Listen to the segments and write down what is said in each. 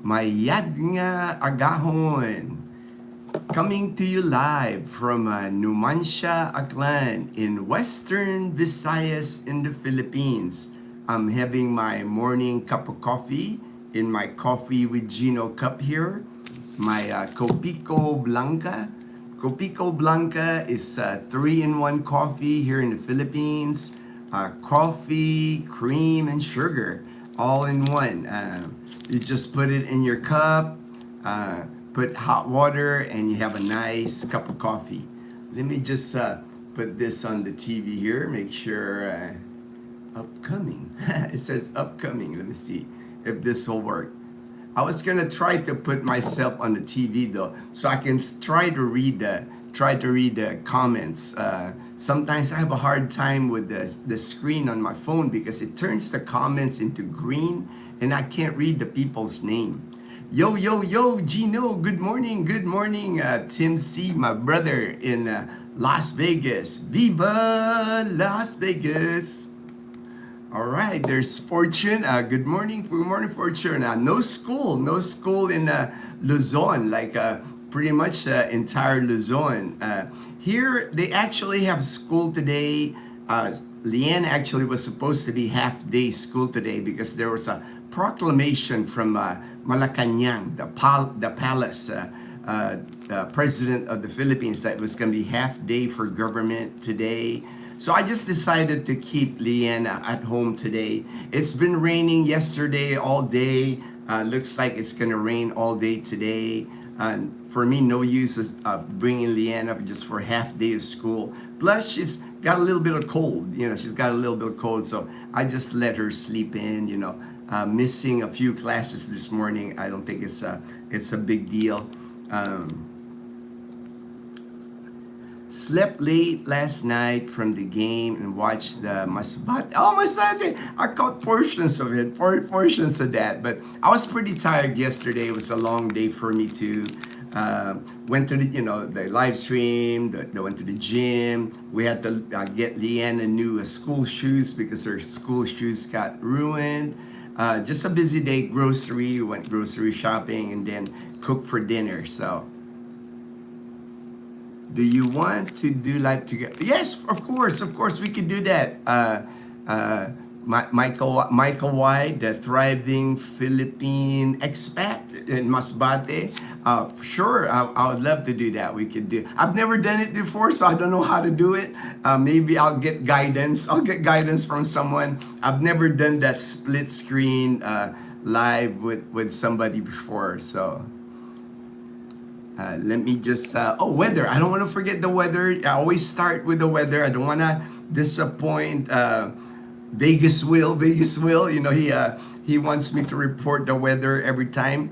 Mayad nga agahon. Coming to you live from Numancia, Aklan in Western Visayas in the Philippines. I'm having my morning cup of coffee in my coffee with Ginno cup here. My Copico Blanca. Copico Blanca is 3-in-1 coffee here in the Philippines. Coffee, cream, and sugar all in one. You just put it in your cup, put hot water, and you have a nice cup of coffee. Let me just put this on the TV here, make sure upcoming. It says upcoming. Let me see if this will work. I was gonna try to put myself on the TV though, so I can try to read the comments. Sometimes I have a hard time with the screen on my phone because it turns the comments into green and I can't read the people's name. Yo, yo, yo, Ginno, good morning, Tim C, my brother in Las Vegas. Viva Las Vegas! All right, there's Fortune. Good morning, Fortune. No school in Luzon, like pretty much entire Luzon. Here, they actually have school today. Leanne actually was supposed to be half-day school today because there was a proclamation from Malacanang, the palace, the president of the Philippines, that it was going to be half-day for government today. So I just decided to keep Leanne at home today. It's been raining yesterday all day. Looks like it's gonna rain all day today. For me, no use of bringing Leanne up just for half day of school. Plus, she's got a little bit of cold. She's got a little bit of cold, so I just let her sleep in. Missing a few classes this morning. I don't think it's a big deal. Slept late last night from the game and watched the Masbate. Oh, Masbate! I caught portions of it, portions of that. But I was pretty tired yesterday. It was a long day for me too. Went to the live stream. Went to the gym. We had to get Leanne a new school shoes because her school shoes got ruined. Just a busy day. Went grocery shopping and then cooked for dinner. So. Do you want to do live together? Yes, of course, we could do that. Michael White, the thriving Philippine expat in Masbate. Sure, I would love to do that. We could do. I've never done it before, so I don't know how to do it. Maybe I'll get guidance. I'll get guidance from someone. I've never done that split screen live with somebody before, so. Let me just, weather. I don't want to forget the weather. I always start with the weather. I don't want to disappoint Vegas Will. He wants me to report the weather every time.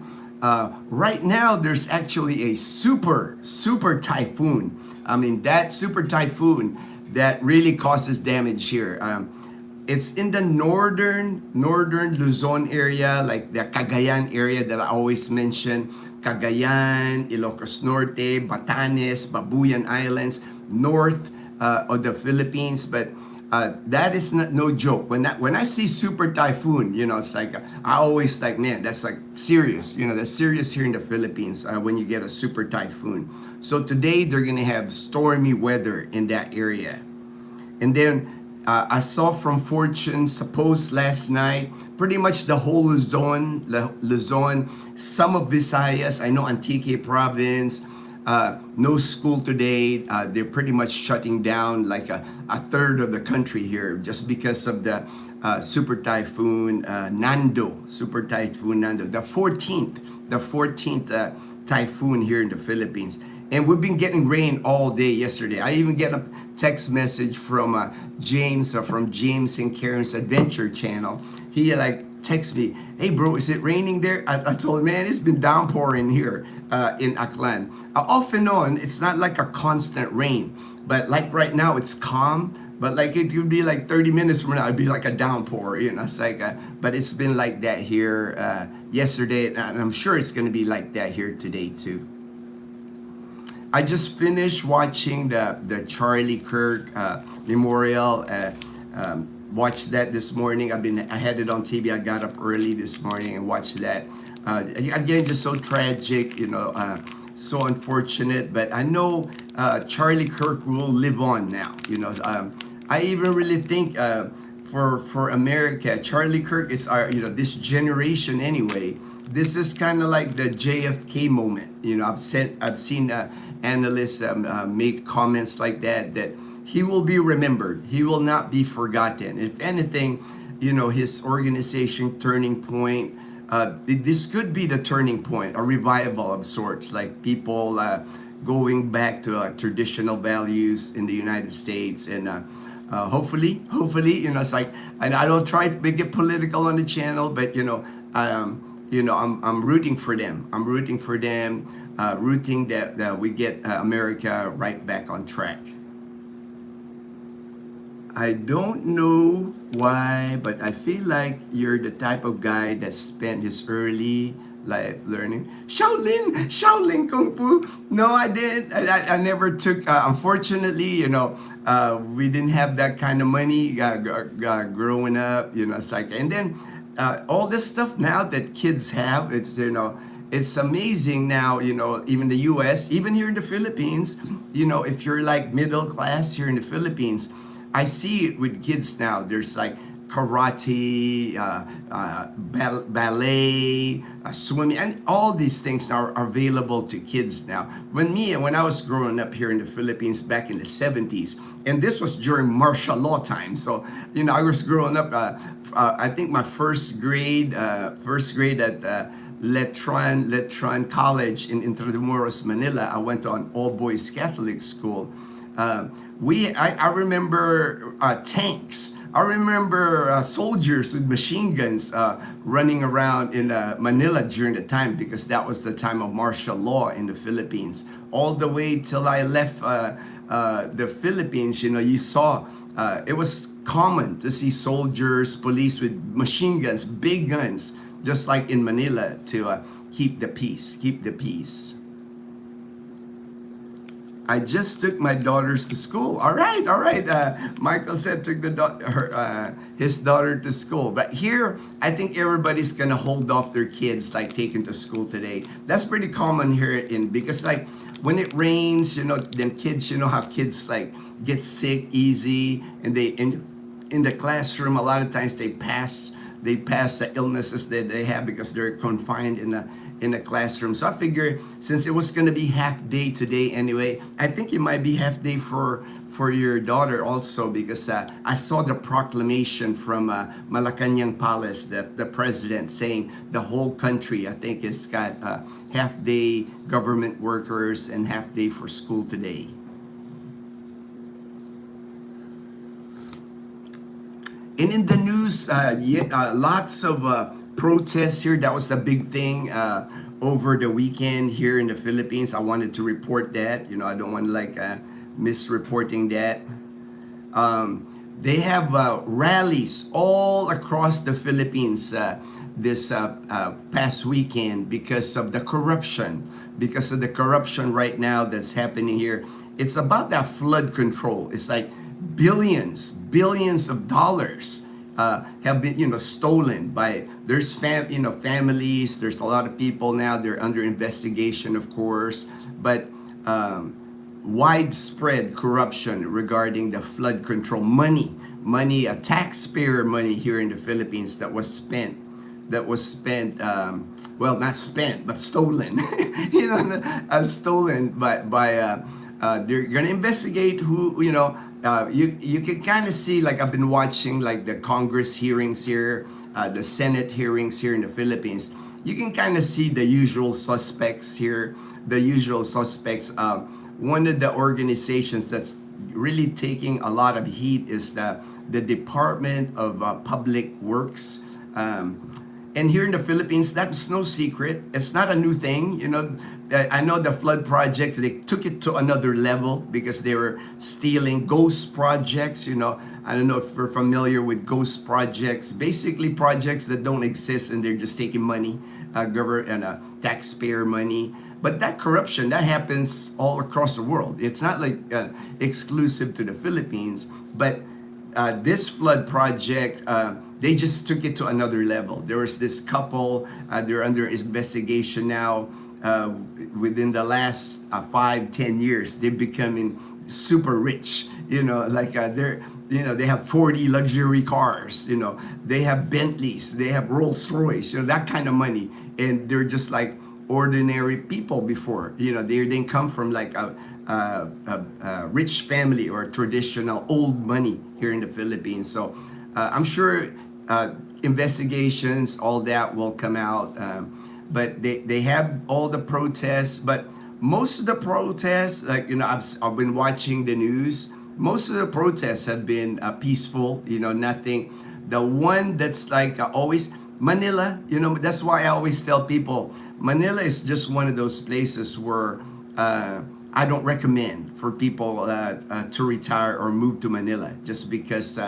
Right now, there's actually a super typhoon. I mean, that super typhoon that really causes damage here. It's in the northern Luzon area, like the Cagayan area that I always mention. Cagayan, Ilocos Norte, Batanes, Babuyan Islands, north of the Philippines. But that is no joke. When I see super typhoon, it's like I always like, man, that's like serious. That's serious here in the Philippines when you get a super typhoon. So today they're gonna have stormy weather in that area, and then. I saw from Fortune's post last night, pretty much the whole Luzon, some of Visayas, I know Antique province, no school today. They're pretty much shutting down like a third of the country here just because of the super typhoon Nando, the 14th typhoon here in the Philippines. And we've been getting rain all day yesterday. I even get a text message from James and Karen's Adventure channel. He texts me, hey bro, is it raining there? I told him, man, it's been downpouring here in Aklan. Off and on, it's not like a constant rain. But like right now, it's calm. But like it could be like 30 minutes from now, it'd be like a downpour. It's like, but it's been like that here yesterday. And I'm sure it's going to be like that here today too. I just finished watching the Charlie Kirk memorial. Watched that this morning. I had it on TV. I got up early this morning and watched that. Again, just so tragic, so unfortunate. But I know Charlie Kirk will live on now. I even really think for America, Charlie Kirk is our, this generation anyway. This is kind of like the JFK moment. I've seen analysts make comments like that he will be remembered. He will not be forgotten. If anything, his organization Turning Point. This could be the turning point, a revival of sorts, like people going back to traditional values in the United States, and hopefully, it's like, and I don't try to make it political on the channel, but I'm rooting for them. I'm rooting for them, rooting that we get America right back on track. I don't know why, but I feel like you're the type of guy that spent his early life learning Shaolin Kung Fu. No, I didn't. I never took. Unfortunately, we didn't have that kind of money growing up. It's like, and then all this stuff now that kids have, it's amazing now. Even the U.S., even here in the Philippines, if you're like middle class here in the Philippines. I see it with kids now. There's like karate, ballet, swimming, and all these things are available to kids now. When I was growing up here in the Philippines back in the 70s, and this was during martial law time. So, I was growing up, I think my first grade at Letran College in Intramuros, Manila. I went to an all-boys Catholic school. I remember tanks. I remember soldiers with machine guns running around in Manila during the time, because that was the time of martial law in the Philippines. All the way till I left the Philippines, you saw it was common to see soldiers, police with machine guns, big guns, just like in Manila, to keep the peace. I just took my daughters to school. All right. Michael said took his daughter to school. But here, I think everybody's gonna hold off their kids, like taking to school today. That's pretty common here because like when it rains, then kids, how kids like get sick easy, and they in the classroom a lot of times they pass the illnesses that they have because they're confined in a classroom. So I figured, since it was going to be half day today anyway, I think it might be half day for your daughter also, because I saw the proclamation from Malacanang Palace, the president saying the whole country, I think, has got half day government workers and half day for school today. And in the news, lots of protests here. That was the big thing over the weekend here in the Philippines. I wanted to report that. I don't want to misreporting that. They have rallies all across the Philippines this past weekend because of the corruption. Because of the corruption right now that's happening here. It's about that flood control. It's like billions of dollars have been stolen by families. There's a lot of people now, they're under investigation, of course, but widespread corruption regarding the flood control money, taxpayer money here in the Philippines that was spent well, not spent but stolen stolen by they're gonna investigate who. You can kind of see, like I've been watching like the Congress hearings here, the Senate hearings here in the Philippines. You can kind of see the usual suspects here. One of the organizations that's really taking a lot of heat is the Department of Public Works. And here in the Philippines, that's no secret. It's not a new thing. I know the flood projects, they took it to another level because they were stealing ghost projects. I don't know if you're familiar with ghost projects. Basically projects that don't exist, and they're just taking money, government and taxpayer money. But that corruption, that happens all across the world. It's not like exclusive to the Philippines. But this flood project, they just took it to another level. There was this couple, they're under investigation now. Within the last 5-10 years, they're becoming super rich. They have 40 luxury cars. They have Bentleys, they have Rolls Royce. That kind of money, and they're just like ordinary people before. They didn't come from like a rich family or traditional old money here in the Philippines. So I'm sure investigations, all that will come out. But they have all the protests. But most of the protests, I've been watching the news. Most of the protests have been peaceful. Nothing. The one that's like always Manila. That's why I always tell people Manila is just one of those places where I don't recommend for people to retire or move to Manila, just because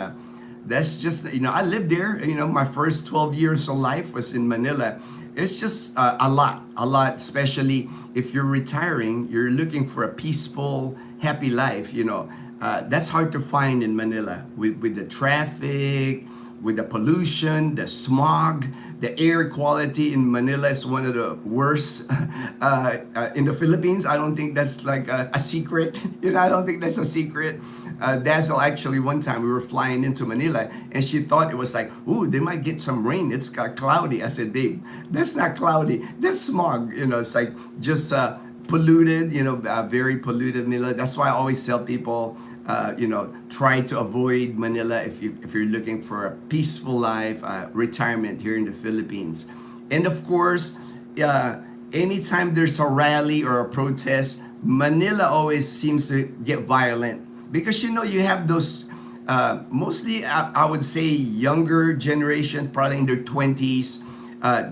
that's just, I lived there. My first 12 years of life was in Manila. It's just a lot, especially if you're retiring, you're looking for a peaceful, happy life. That's hard to find in Manila with the traffic, with the pollution, the smog. The air quality in Manila is one of the worst in the Philippines. I don't think that's like a secret. I don't think that's a secret. Dazzle, actually, one time we were flying into Manila, and she thought it was like, ooh, they might get some rain. It's cloudy. I said, babe, that's not cloudy. That's smog. It's like just polluted, very polluted Manila. That's why I always tell people, try to avoid Manila if you're looking for a peaceful life, retirement here in the Philippines. And of course, anytime there's a rally or a protest, Manila always seems to get violent because you have those mostly I would say younger generation, probably in their 20s.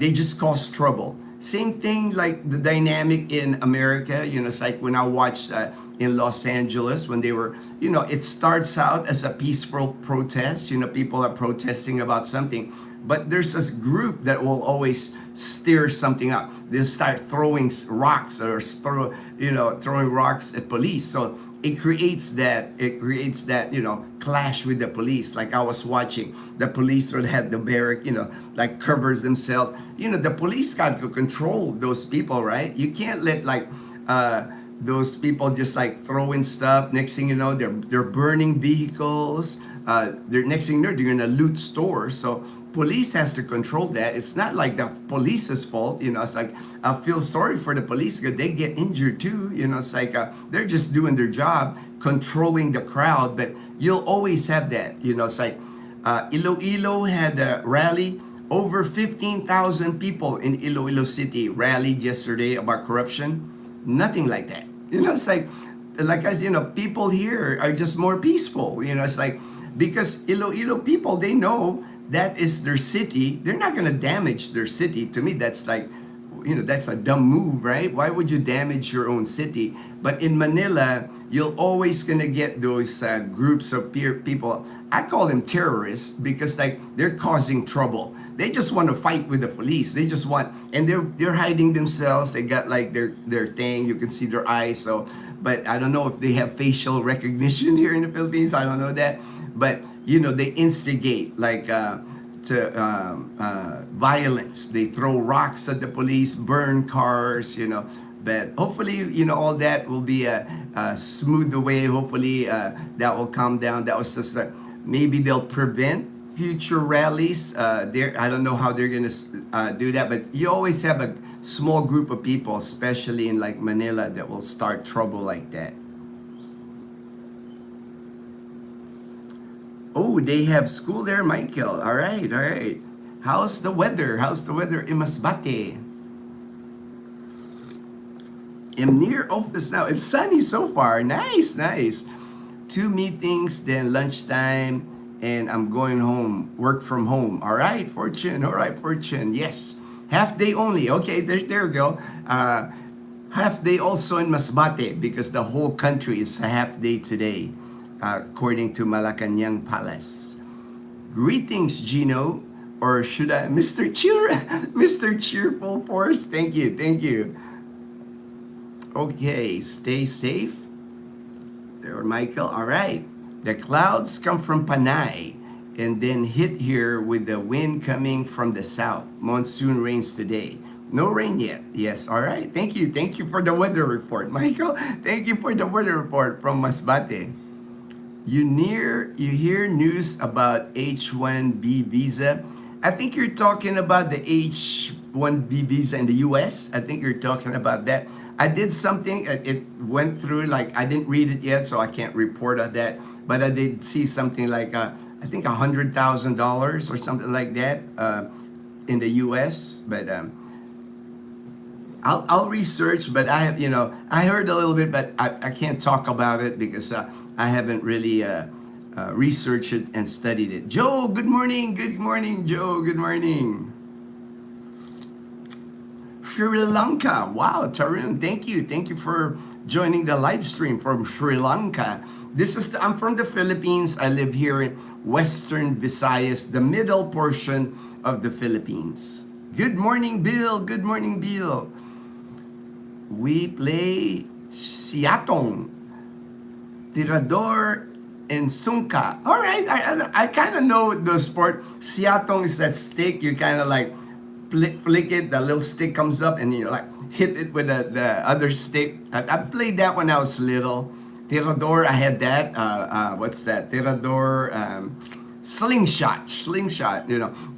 They just cause trouble. Same thing like the dynamic in America. It's like when I watched in Los Angeles when they were, it starts out as a peaceful protest. People are protesting about something, but there's this group that will always stir something up. They'll start throwing rocks or throwing rocks at police. So it creates that clash with the police. Like I was watching, the police would have the barrack, like covers themselves. The police got to control those people, right? You can't let like those people just like throwing stuff. Next thing you know, they're burning vehicles. Next thing you know, they're gonna loot stores. So police has to control that. It's not like the police's fault. It's like I feel sorry for the police because they get injured too. It's like they're just doing their job, controlling the crowd. But you'll always have that. It's like Iloilo had a rally. Over 15,000 people in Iloilo City rallied yesterday about corruption. Nothing like that. It's like I said, people here are just more peaceful. It's like because Iloilo people, they know that is their city. They're not going to damage their city. To me, that's like, that's a dumb move, right? Why would you damage your own city? But in Manila, you're always going to get those groups of people. I call them terrorists because like they're causing trouble. They just want to fight with the police. They just want, and they're hiding themselves. They got like their thing. You can see their eyes. So, but I don't know if they have facial recognition here in the Philippines. I don't know that. But they instigate like to violence. They throw rocks at the police, burn cars. But hopefully, all that will be smoothed away. Hopefully, that will calm down. That was just maybe they'll prevent future rallies. I don't know how they're gonna do that, but you always have a small group of people, especially in like Manila, that will start trouble like that. Oh, they have school there, Michael. All right. How's the weather? In Masbate? I'm near office now. It's sunny so far. Nice. 2 meetings, then lunchtime. And I'm going home, work from home. All right, Fortune. Yes. Half day only. Okay, there we go. Half day also in Masbate because the whole country is a half day today, according to Malacanang Palace. Greetings, Ginno. Or should I, Mr. Mr. Cheerful Force? Thank you. Okay, stay safe. There, Michael. All right. The clouds come from Panay and then hit here with the wind coming from the south. Monsoon rains today. No rain yet. Yes, all right. Thank you. Thank you for the weather report, Michael. Thank you for the weather report from Masbate. You hear news about H-1B visa. I think you're talking about the H-1B visa in the US. I think you're talking about that. I did something, it went through, like, I didn't read it yet, so I can't report on that. But I did see something like, I think $100,000 or something like that in the US. But I'll research, but I have, I heard a little bit, but I can't talk about it because I haven't really researched it and studied it. Joe, good morning. Good morning, Joe. Good morning. Sri Lanka. Wow, Tarun, thank you. Thank you for joining the live stream from Sri Lanka. I'm from the Philippines. I live here in Western Visayas, the middle portion of the Philippines. Good morning, Bill. Good morning, Bill. We play Siatong, Tirador, and Sungka. All right, I kind of know the sport. Siatong is that stick. You kind of like flick it, the little stick comes up, and you like hit it with the other stick. I played that when I was little. Tirador, I had that. What's that? Tirador, slingshot.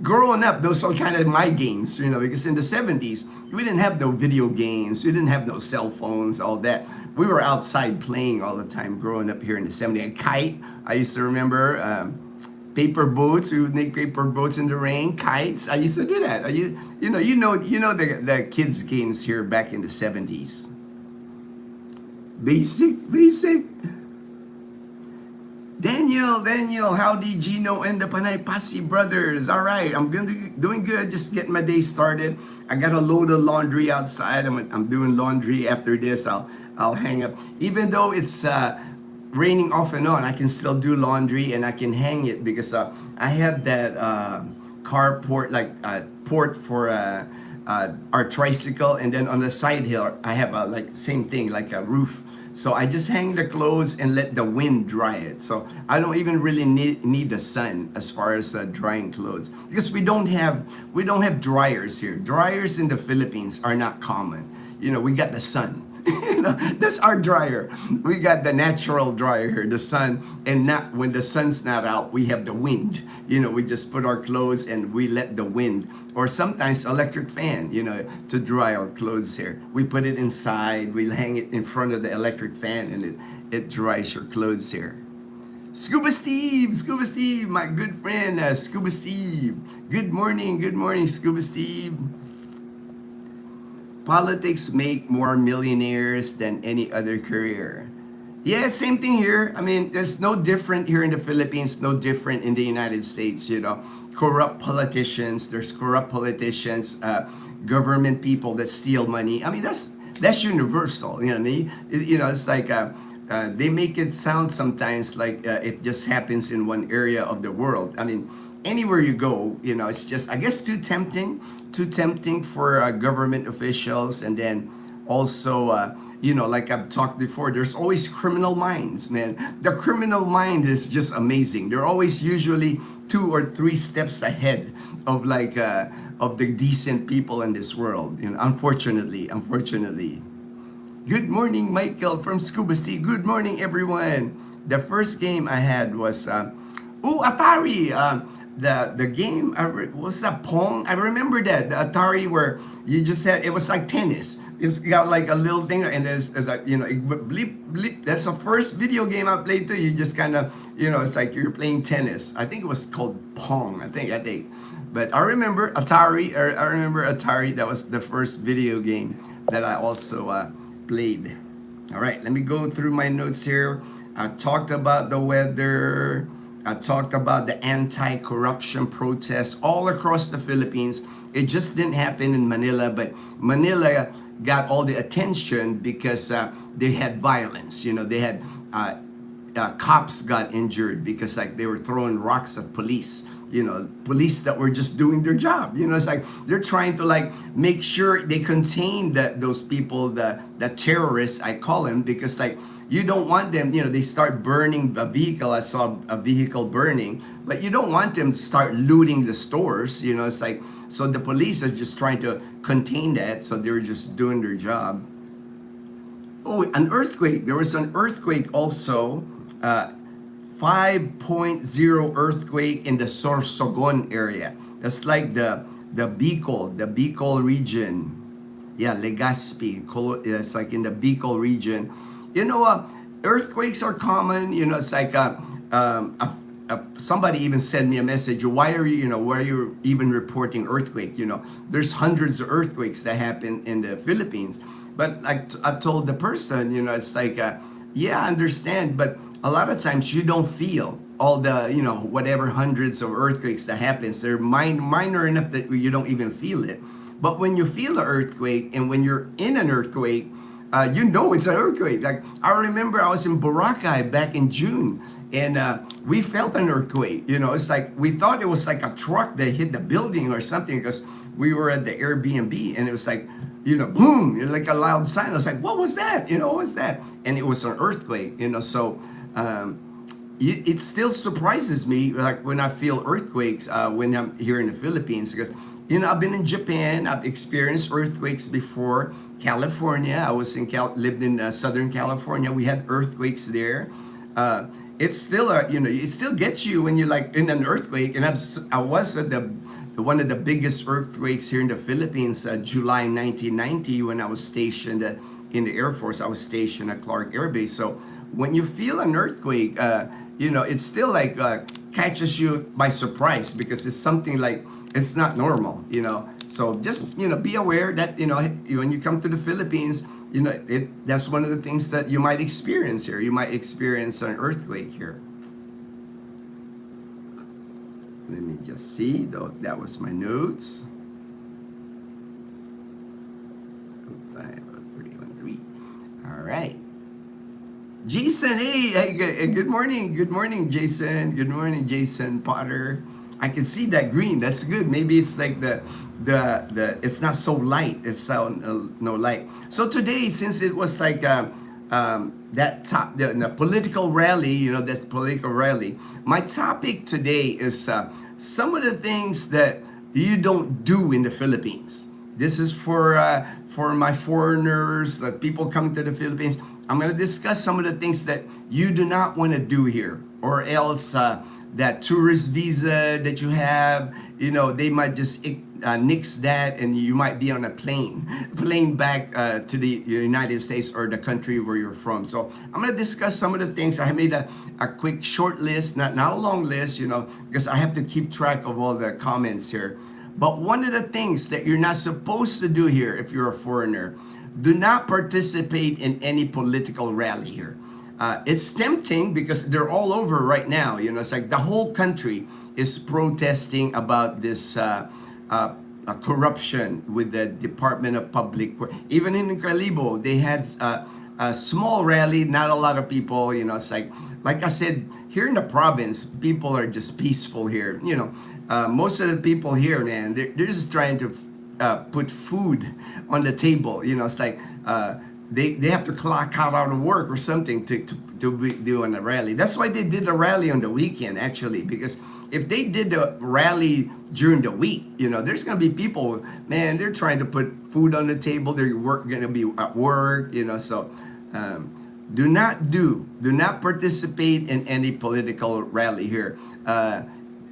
Growing up, those are kind of my games, because in the 70s, we didn't have no video games. We didn't have no cell phones, all that. We were outside playing all the time growing up here in the 70s. A kite, I used to remember. Paper boats. We would make paper boats in the rain. Kites. I used to do that. You know the kids' games here back in the 70s. Basic. Daniel, howdy, Ginno and the Panay Pasi brothers. All right, I'm doing good. Just getting my day started. I got a load of laundry outside. I'm doing laundry. After this, I'll hang up. Even though it's raining off and on, I can still do laundry and I can hang it because I have that carport, like port for our tricycle, and then on the side hill I have like same thing, like a roof. So I just hang the clothes and let the wind dry it. So I don't even really need the sun as far as drying clothes, because we don't have dryers here. Dryers in the Philippines are not common. We got the sun. That's our dryer. We got the natural dryer here, the sun, and not when the sun's not out, we have the wind. We just put our clothes and we let the wind, or sometimes electric fan, to dry our clothes here. We put it inside, we hang it in front of the electric fan, and it dries your clothes here. Scuba Steve, my good friend, Scuba Steve. Good morning, Scuba Steve. Politics make more millionaires than any other career. Yeah, same thing here. I mean, there's no different here in the Philippines, no different in the United States, Corrupt politicians, government people that steal money. I mean, that's universal, you know what I mean? It's like they make it sound sometimes like it just happens in one area of the world. I mean, anywhere you go, it's just, I guess, too tempting for government officials. And then also, like I've talked before, there's always criminal minds, man. The criminal mind is just amazing. They're always usually 2 or 3 steps ahead of of the decent people in this world, unfortunately. Good morning, Michael from Scuba Steve. Good morning, everyone. The first game I had was Atari. The game was that Pong. I remember that, the Atari, where you just had, it was like tennis. It's got like a little thing, and there's bleep. That's the first video game I played too. You just kind of, it's like you're playing tennis. I think it was called Pong. I think. But I remember Atari. That was the first video game that I also played. All right, let me go through my notes here. I talked about the weather. I talked about the anti-corruption protests all across the Philippines. It just didn't happen in Manila, but Manila got all the attention because they had violence. They had cops got injured because they were throwing rocks at police. police that were just doing their job. It's like they're trying to like make sure they contain those people, the terrorists I call them, because like you don't want them, they start burning a vehicle. I saw a vehicle burning, but you don't want them to start looting the stores. It's like, so the police are just trying to contain that, so they're just doing their job. Oh, an earthquake. There was an earthquake also, 5.0 earthquake in the Sorsogon area. That's like the Bicol region. Yeah, Legazpi. It's like in the Bicol region. Earthquakes are common. It's like somebody even sent me a message. Why are you even reporting earthquake? There's hundreds of earthquakes that happen in the Philippines. But like I told the person, it's like, yeah, I understand, but a lot of times you don't feel all the, whatever hundreds of earthquakes that happens. They're minor enough that you don't even feel it. But when you feel an earthquake, and when you're in an earthquake, it's an earthquake. Like I remember I was in Boracay back in June, and we felt an earthquake. It's like we thought it was like a truck that hit the building or something, because we were at the Airbnb, and it was like, boom, like a loud sign. I was like, what was that? What was that? And it was an earthquake. So it still surprises me, like when I feel earthquakes when I'm here in the Philippines, because I've been in Japan. I've experienced earthquakes before. California, I was lived in Southern California. We had earthquakes there. It's still it still gets you when you're like in an earthquake. And I was at one of the biggest earthquakes here in the Philippines, July 1990, when I was stationed in the Air Force. I was stationed at Clark Air Base. So when you feel an earthquake, it still like catches you by surprise, because it's something like, it's not normal. So just be aware that when you come to the Philippines, that's one of the things that you might experience here. You might experience an earthquake here. Let me just see, though. That was my notes. 50313. All right. Jason, hey, good morning. Good morning, Jason. Good morning, Jason Potter. I can see that green. That's good. Maybe it's like the it's not so light. It's no light. So today, since it was like the political rally, this political rally, my topic today is some of the things that you don't do in the Philippines. This is for my foreigners, that people coming to the Philippines. I'm going to discuss some of the things that you do not want to do here, or else that tourist visa that you have, they might just nix that, and you might be on a plane back to the United States or the country where you're from. So I'm going to discuss some of the things. I made a quick short list, not a long list, because I have to keep track of all the comments here. But one of the things that you're not supposed to do here if you're a foreigner, do not participate in any political rally here. It's tempting because they're all over right now. It's like the whole country is protesting about this corruption with the Department of Public Works. Even in Calibo, they had a small rally, not a lot of people. It's like I said, here in the province, people are just peaceful here. Most of the people here, man, they're just trying to put food on the table. It's like they have to clock out of work or something to be doing a rally. That's why they did a rally on the weekend, actually, because if they did the rally during the week, there's going to be people, man, they're trying to put food on the table. They're going to be at work, so do not participate in any political rally here.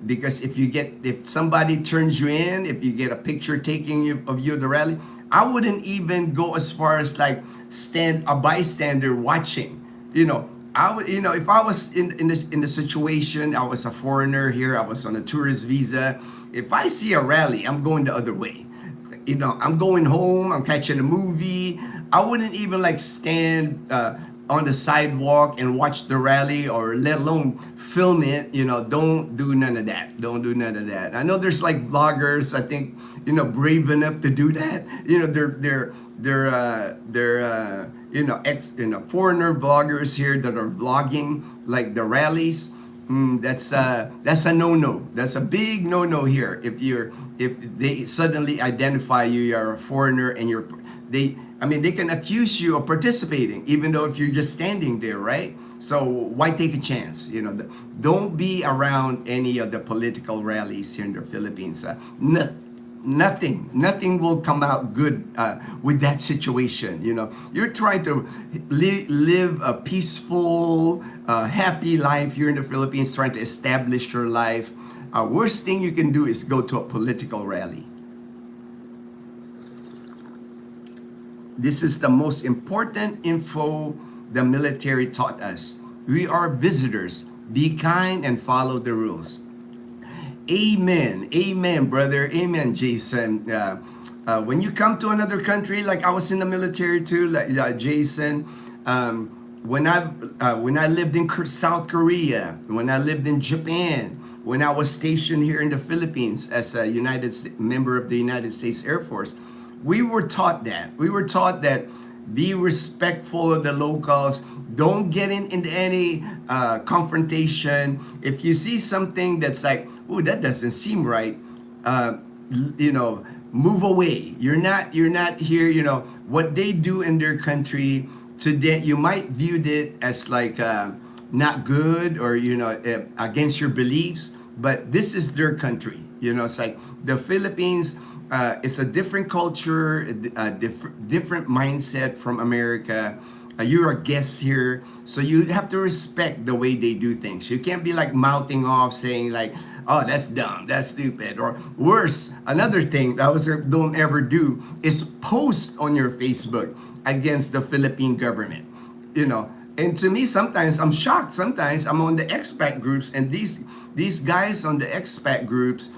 Because if somebody turns you in, if you get a picture taking of you at the rally, I wouldn't even go as far as like stand a bystander watching. I would, if I was in the situation, I was a foreigner here, I was on a tourist visa. If I see a rally, I'm going the other way. I'm going home. I'm catching a movie. I wouldn't even like stand on the sidewalk and watch the rally, or let alone film it. Don't do none of that. Don't do none of that. I know there's like vloggers, I think, brave enough to do that. They're foreigner vloggers here that are vlogging like the rallies. That's a no-no. That's a big no-no here. If they suddenly identify you're a foreigner and they can accuse you of participating, even though if you're just standing there, right? So why take a chance? Don't be around any of the political rallies here in the Philippines. Nothing will come out good with that situation. You're trying to live a peaceful, happy life here in the Philippines, trying to establish your life. Worst thing you can do is go to a political rally. This is the most important info the military taught us. We are visitors. Be kind and follow the rules. Amen. Amen, brother. Amen, Jason. When you come to another country, like I was in the military too, like Jason, when I lived in South Korea, when I lived in Japan, when I was stationed here in the Philippines as a member of the United States Air Force, we were taught that. We were taught that be respectful of the locals. Don't get into any confrontation. If you see something that's like, oh, that doesn't seem right, move away. You're not here. What they do in their country today, you might view it as like not good or against your beliefs, but this is their country. It's like the Philippines. It's a different culture, a different mindset from America. You're a guest here, so you have to respect the way they do things. You can't be like mouthing off, saying like, "Oh, that's dumb, that's stupid," or worse. Another thing that don't ever do is post on your Facebook against the Philippine government. And to me, sometimes I'm shocked. Sometimes I'm on the expat groups, and these guys on the expat groups.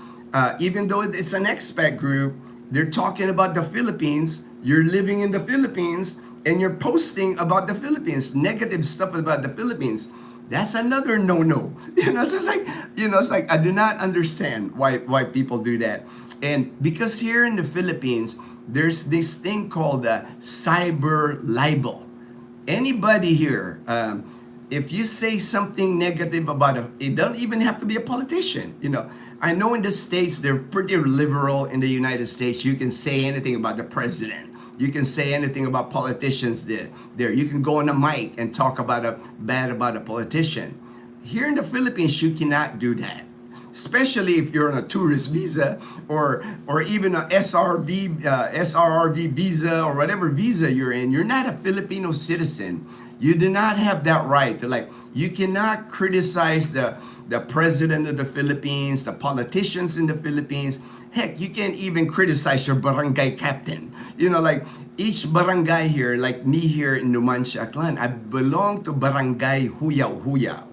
Even though it's an expat group, they're talking about the Philippines. You're living in the Philippines and you're posting about the Philippines, negative stuff about the Philippines. That's another no-no. It's like I do not understand why people do that. And because here in the Philippines, there's this thing called cyber libel. Anybody here, if you say something negative about it doesn't even have to be a politician. I know in the States, they're pretty liberal in the United States. You can say anything about the president. You can say anything about politicians there. You can go on a mic and talk bad about a politician. Here in the Philippines, you cannot do that. Especially if you're on a tourist visa or even a SRRV visa or whatever visa you're in. You're not a Filipino citizen. You do not have that right to you cannot criticize the president of the Philippines, the politicians in the Philippines. Heck, you can't even criticize your barangay captain. Each barangay here, like me here in Numancia, Aklan, I belong to barangay Huyaw Huyaw.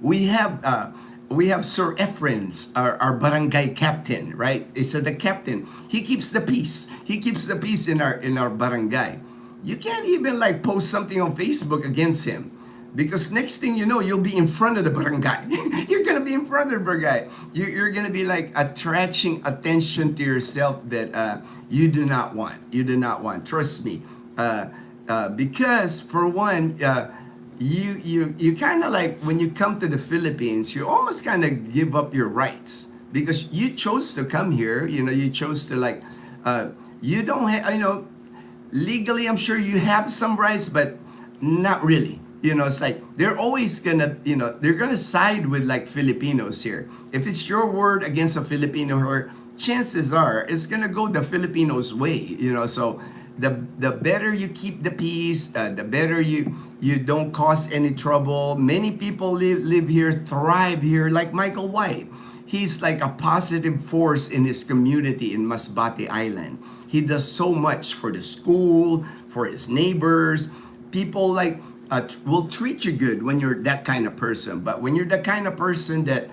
We have Sir Efrens, our barangay captain, right? He said the captain, he keeps the peace. He keeps the peace in our barangay. You can't even post something on Facebook against him. Because next thing you know, you'll be in front of the barangay. You're going to be in front of the barangay. You're going to be attracting attention to yourself that you do not want. You do not want. Trust me. Because for one, you kind of when you come to the Philippines, you almost kind of give up your rights. Because you chose to come here. You chose to you don't have, legally I'm sure you have some rights, but not really. It's they're always gonna, they're gonna side with Filipinos here. If it's your word against a Filipino here, chances are it's gonna go the Filipinos' way. So the better you keep the peace, the better you don't cause any trouble. Many people live here, thrive here, like Michael White. He's like a positive force in his community in Masbate Island. He does so much for the school, for his neighbors. People will treat you good when you're that kind of person. But when you're the kind of person that,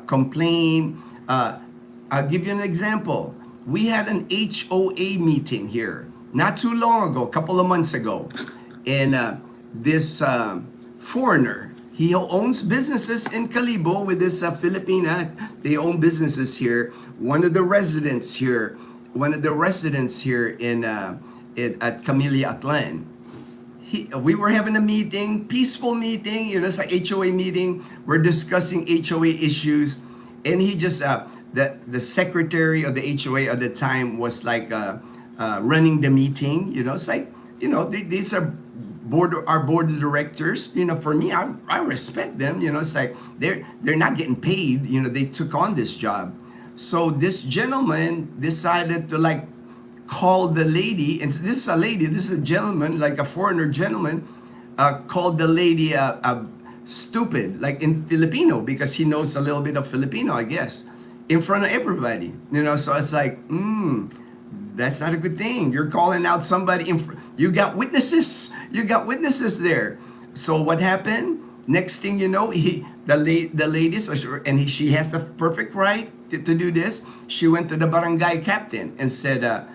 complain, I'll give you an example. We had an HOA meeting here not too long ago, a couple of months ago. And this foreigner, he owns businesses in Calibo with this Filipina. They own businesses here. One of the residents here in at Camellia Atlan, we were having a meeting, peaceful meeting, it's like HOA meeting. We're discussing HOA issues, and he just the secretary of the HOA at the time was like running the meeting. It's like these are our board of directors. For me, I respect them. It's like they're not getting paid. They took on this job, so this gentleman decided to like called the lady, and this is a lady, this is a gentleman, like a foreigner gentleman, called the lady stupid, like in Filipino, because he knows a little bit of Filipino, I guess, in front of everybody. So it's like, that's not a good thing. You're calling out somebody you got witnesses. There. So what happened? Next thing you know, the ladies, and she has the perfect right to do this. She went to the barangay captain and said,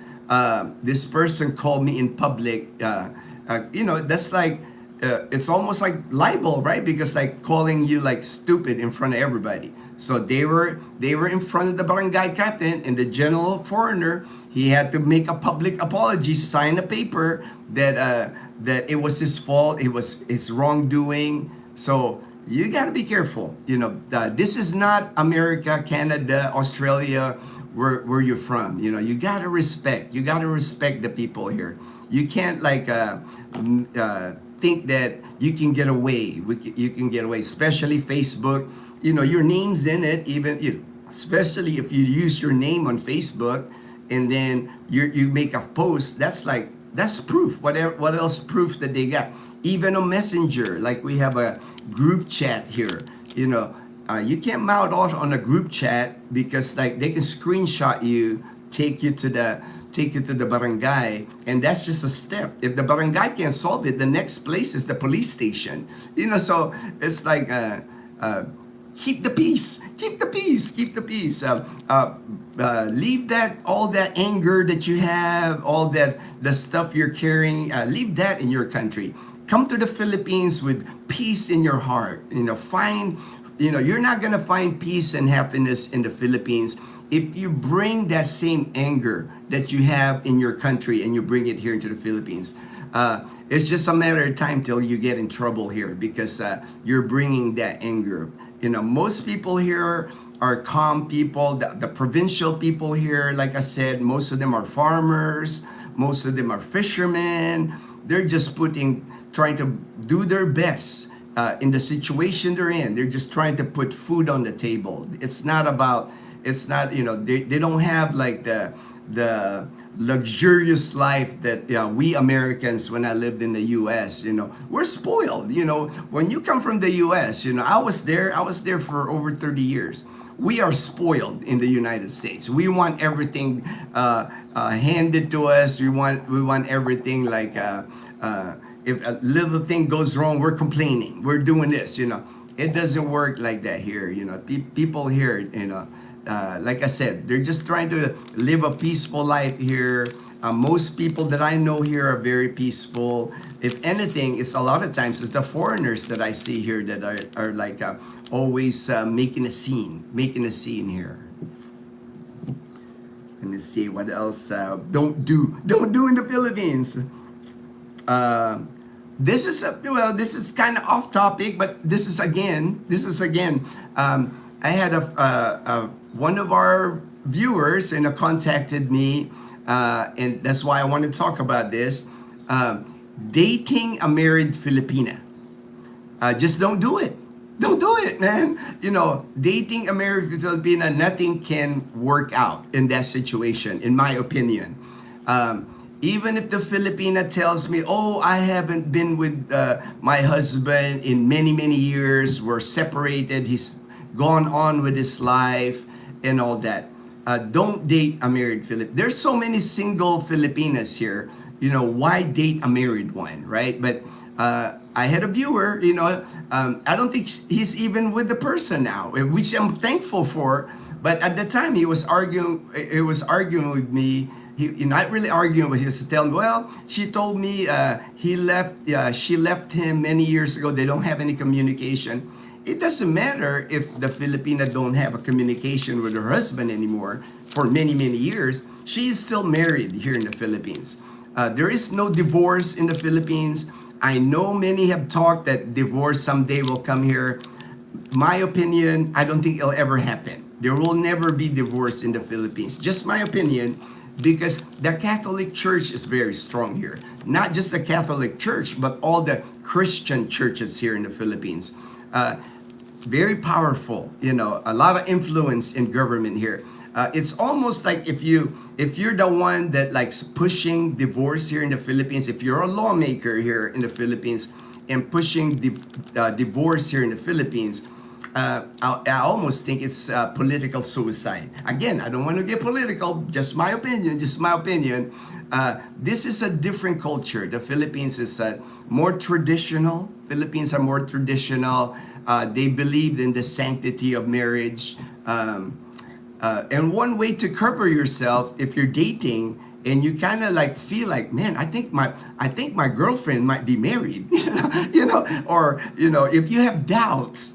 this person called me in public. That's like, it's almost like libel, right? Because like calling you like stupid in front of everybody. So they were in front of the barangay captain, and the general foreigner, he had to make a public apology, sign a paper that it was his fault, it was his wrongdoing. So you got to be careful. This is not America, Canada, Australia, where you're from. You got to respect. You got to respect the people here. You can't like think that you can get away. You can get away, especially Facebook. Your name's in it. Even especially if you use your name on Facebook, and then you make a post. That's proof. What else proof that they got? Even on Messenger, like we have a group chat here. You can't mouth off on a group chat, because like they can screenshot you, take you to the barangay, and that's just a step. If the barangay can't solve it, the next place is the police station. So it's like keep the peace. Leave all that anger that you have, all that the stuff you're carrying. Leave that in your country. Come to the Philippines with peace in your heart. You're not gonna find peace and happiness in the Philippines if you bring that same anger that you have in your country and you bring it here into the Philippines. It's just a matter of time till you get in trouble here, because you're bringing that anger. Most people here are calm people. The provincial people here, like I said, most of them are farmers. Most of them are fishermen. They're just trying to do their best in the situation they're in. They're just trying to put food on the table. They don't have like the luxurious life that we Americans, when I lived in the U.S., we're spoiled. When you come from the U.S., I was there for over 30 years. We are spoiled in the United States. We want everything handed to us. We want everything like if a little thing goes wrong, we're complaining. We're doing this. It doesn't work like that here. People here, like I said, they're just trying to live a peaceful life here. Most people that I know here are very peaceful. If anything, it's a lot of times it's the foreigners that I see here that are like always making a scene here. Let me see what else. Don't do in the Philippines. This is kind of off topic, but this is again. I had one of our viewers contacted me, and that's why I want to talk about this. Dating a married Filipina. Just don't do it. Don't do it, man. Dating a married Filipina, nothing can work out in that situation, in my opinion. Even if the Filipina tells me, oh, I haven't been with my husband in many, many years. We're separated. He's gone on with his life and all that. Don't date a married Filipino. There's so many single Filipinas here. Why date a married one, right? But I had a viewer, I don't think he's even with the person now, which I'm thankful for. But at the time, he was arguing with me. Not really arguing, but he was telling me, well, she told me she left him many years ago. They don't have any communication. It doesn't matter if the Filipina don't have a communication with her husband anymore for many, many years. She is still married here in the Philippines. There is no divorce in the Philippines. I know many have talked that divorce someday will come here. My opinion, I don't think it'll ever happen. There will never be divorce in the Philippines. Just my opinion, because the Catholic Church is very strong here. Not just the Catholic Church, but all the Christian churches here in the Philippines. Very powerful, a lot of influence in government here. It's almost like if you're the one that likes pushing divorce here in the Philippines, if you're a lawmaker here in the Philippines and pushing divorce here in the Philippines, I almost think it's political suicide. Again, I don't want to get political. Just my opinion. This is a different culture. The Philippines is more traditional. Philippines are more traditional. They believe in the sanctity of marriage. And one way to cover yourself if you're dating and you kind of like feel like, man, I think my girlfriend might be married, or if you have doubts,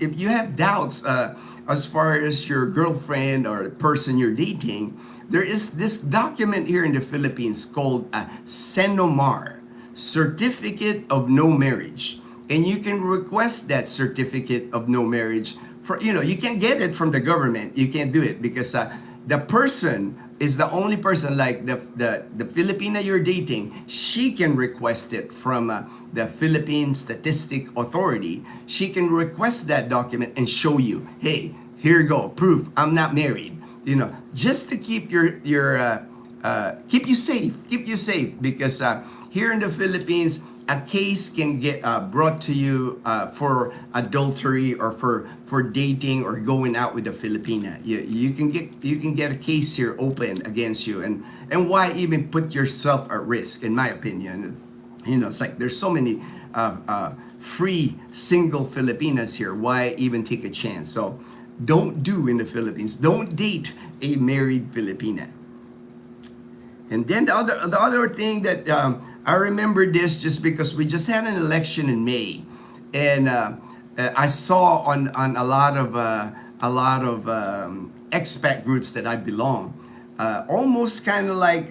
as far as your girlfriend or the person you're dating, there is this document here in the Philippines called a CENOMAR, Certificate of No Marriage. And you can request that certificate of no marriage for, you can't get it from the government. You can't do it because the person is the only person, like the Filipina you're dating, she can request it from the Philippine Statistic Authority. She can request that document and show you, hey, here you go, proof I'm not married. Just to keep keep you safe because here in the Philippines, a case can get brought to you for adultery or for dating or going out with a Filipina. You can get a case here open against you, and why even put yourself at risk? In my opinion, it's like there's so many free single Filipinas here. Why even take a chance? So don't do in the Philippines. Don't date a married Filipina. And then the other thing that I remember this just because we just had an election in May, and I saw on a lot of expat groups that I belong, almost kind of like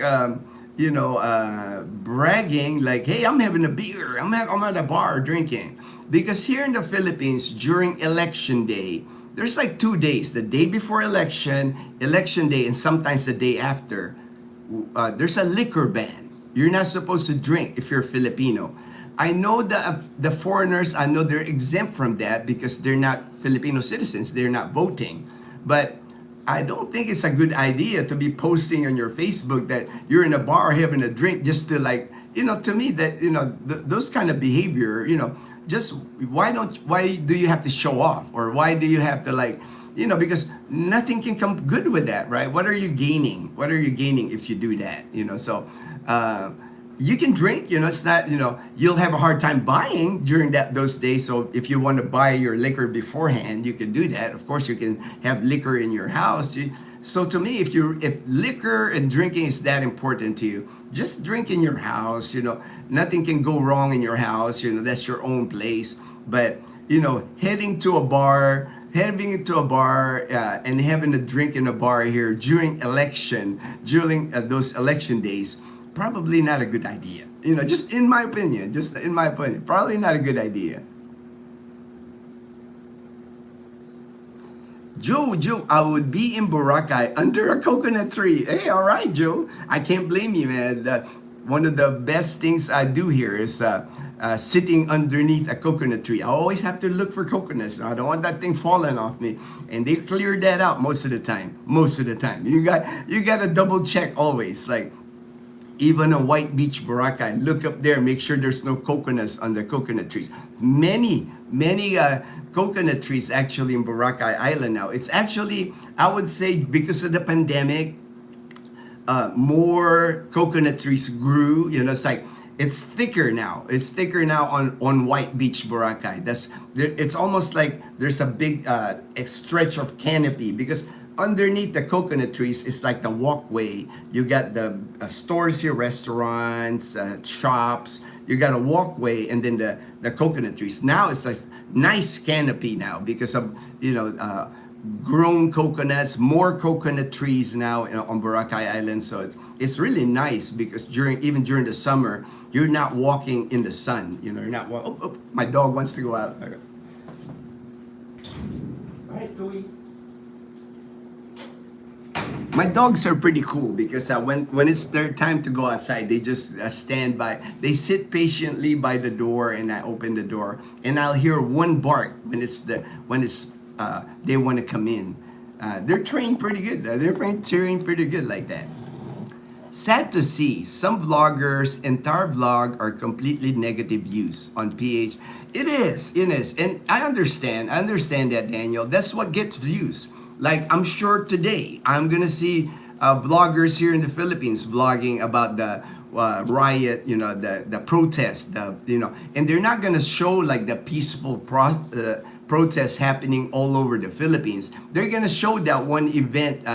bragging, like, hey, I'm having a beer, I'm at a bar drinking, because here in the Philippines during election day, there's like 2 days: the day before election day, and sometimes the day after. There's a liquor ban. You're not supposed to drink if you're Filipino. I know the foreigners, I know they're exempt from that because they're not Filipino citizens. They're not voting. But I don't think it's a good idea to be posting on your Facebook that you're in a bar having a drink just to, like, to me that, those kind of behavior, just why do you have to show off, or why do you have to, like, because nothing can come good with that, right? What are you gaining? What are you gaining if you do that? So you can drink, it's not, you'll have a hard time buying during those days. So if you want to buy your liquor beforehand, you can do that. Of course, you can have liquor in your house. So to me, if liquor and drinking is that important to you, just drink in your house. Nothing can go wrong in your house. That's your own place. But heading to a bar and having a drink in a bar here during those election days, probably not a good idea. Just in my opinion, probably not a good idea. Joe, I would be in Boracay under a coconut tree. Hey, all right, Joe. I can't blame you, man. One of the best things I do here is sitting underneath a coconut tree. I always have to look for coconuts. I don't want that thing falling off me. And they cleared that out most of the time. You got to double check always. Like, even on White Beach, Boracay, look up there, make sure there's no coconuts on the coconut trees. Many coconut trees actually in Boracay Island now. It's actually, I would say, because of the pandemic, more coconut trees grew. It's like, it's thicker now. It's thicker now on White Beach, Boracay. It's almost like there's a big stretch of canopy, because underneath the coconut trees is like the walkway. You got the stores here, restaurants, shops. You got a walkway, and then the coconut trees. Now it's like nice canopy now because of grown coconuts, more coconut trees now on Boracay Island. So it's really nice because even during the summer, you're not walking in the sun. You know, you're not walking. Oh, my dog wants to go out. All right, Chloe. My dogs are pretty cool because when it's their time to go outside, they just stand by. They sit patiently by the door, and I open the door, and I'll hear one bark when they want to come in. They're trained pretty good. They're trained pretty good like that. Sad to see some vloggers' entire vlog are completely negative views on PH. It is, and I understand that, Daniel. That's what gets views. Like, I'm sure today I'm gonna see vloggers here in the Philippines vlogging about the riot, the protest, and they're not gonna show like the peaceful protests happening all over the Philippines. They're gonna show that one event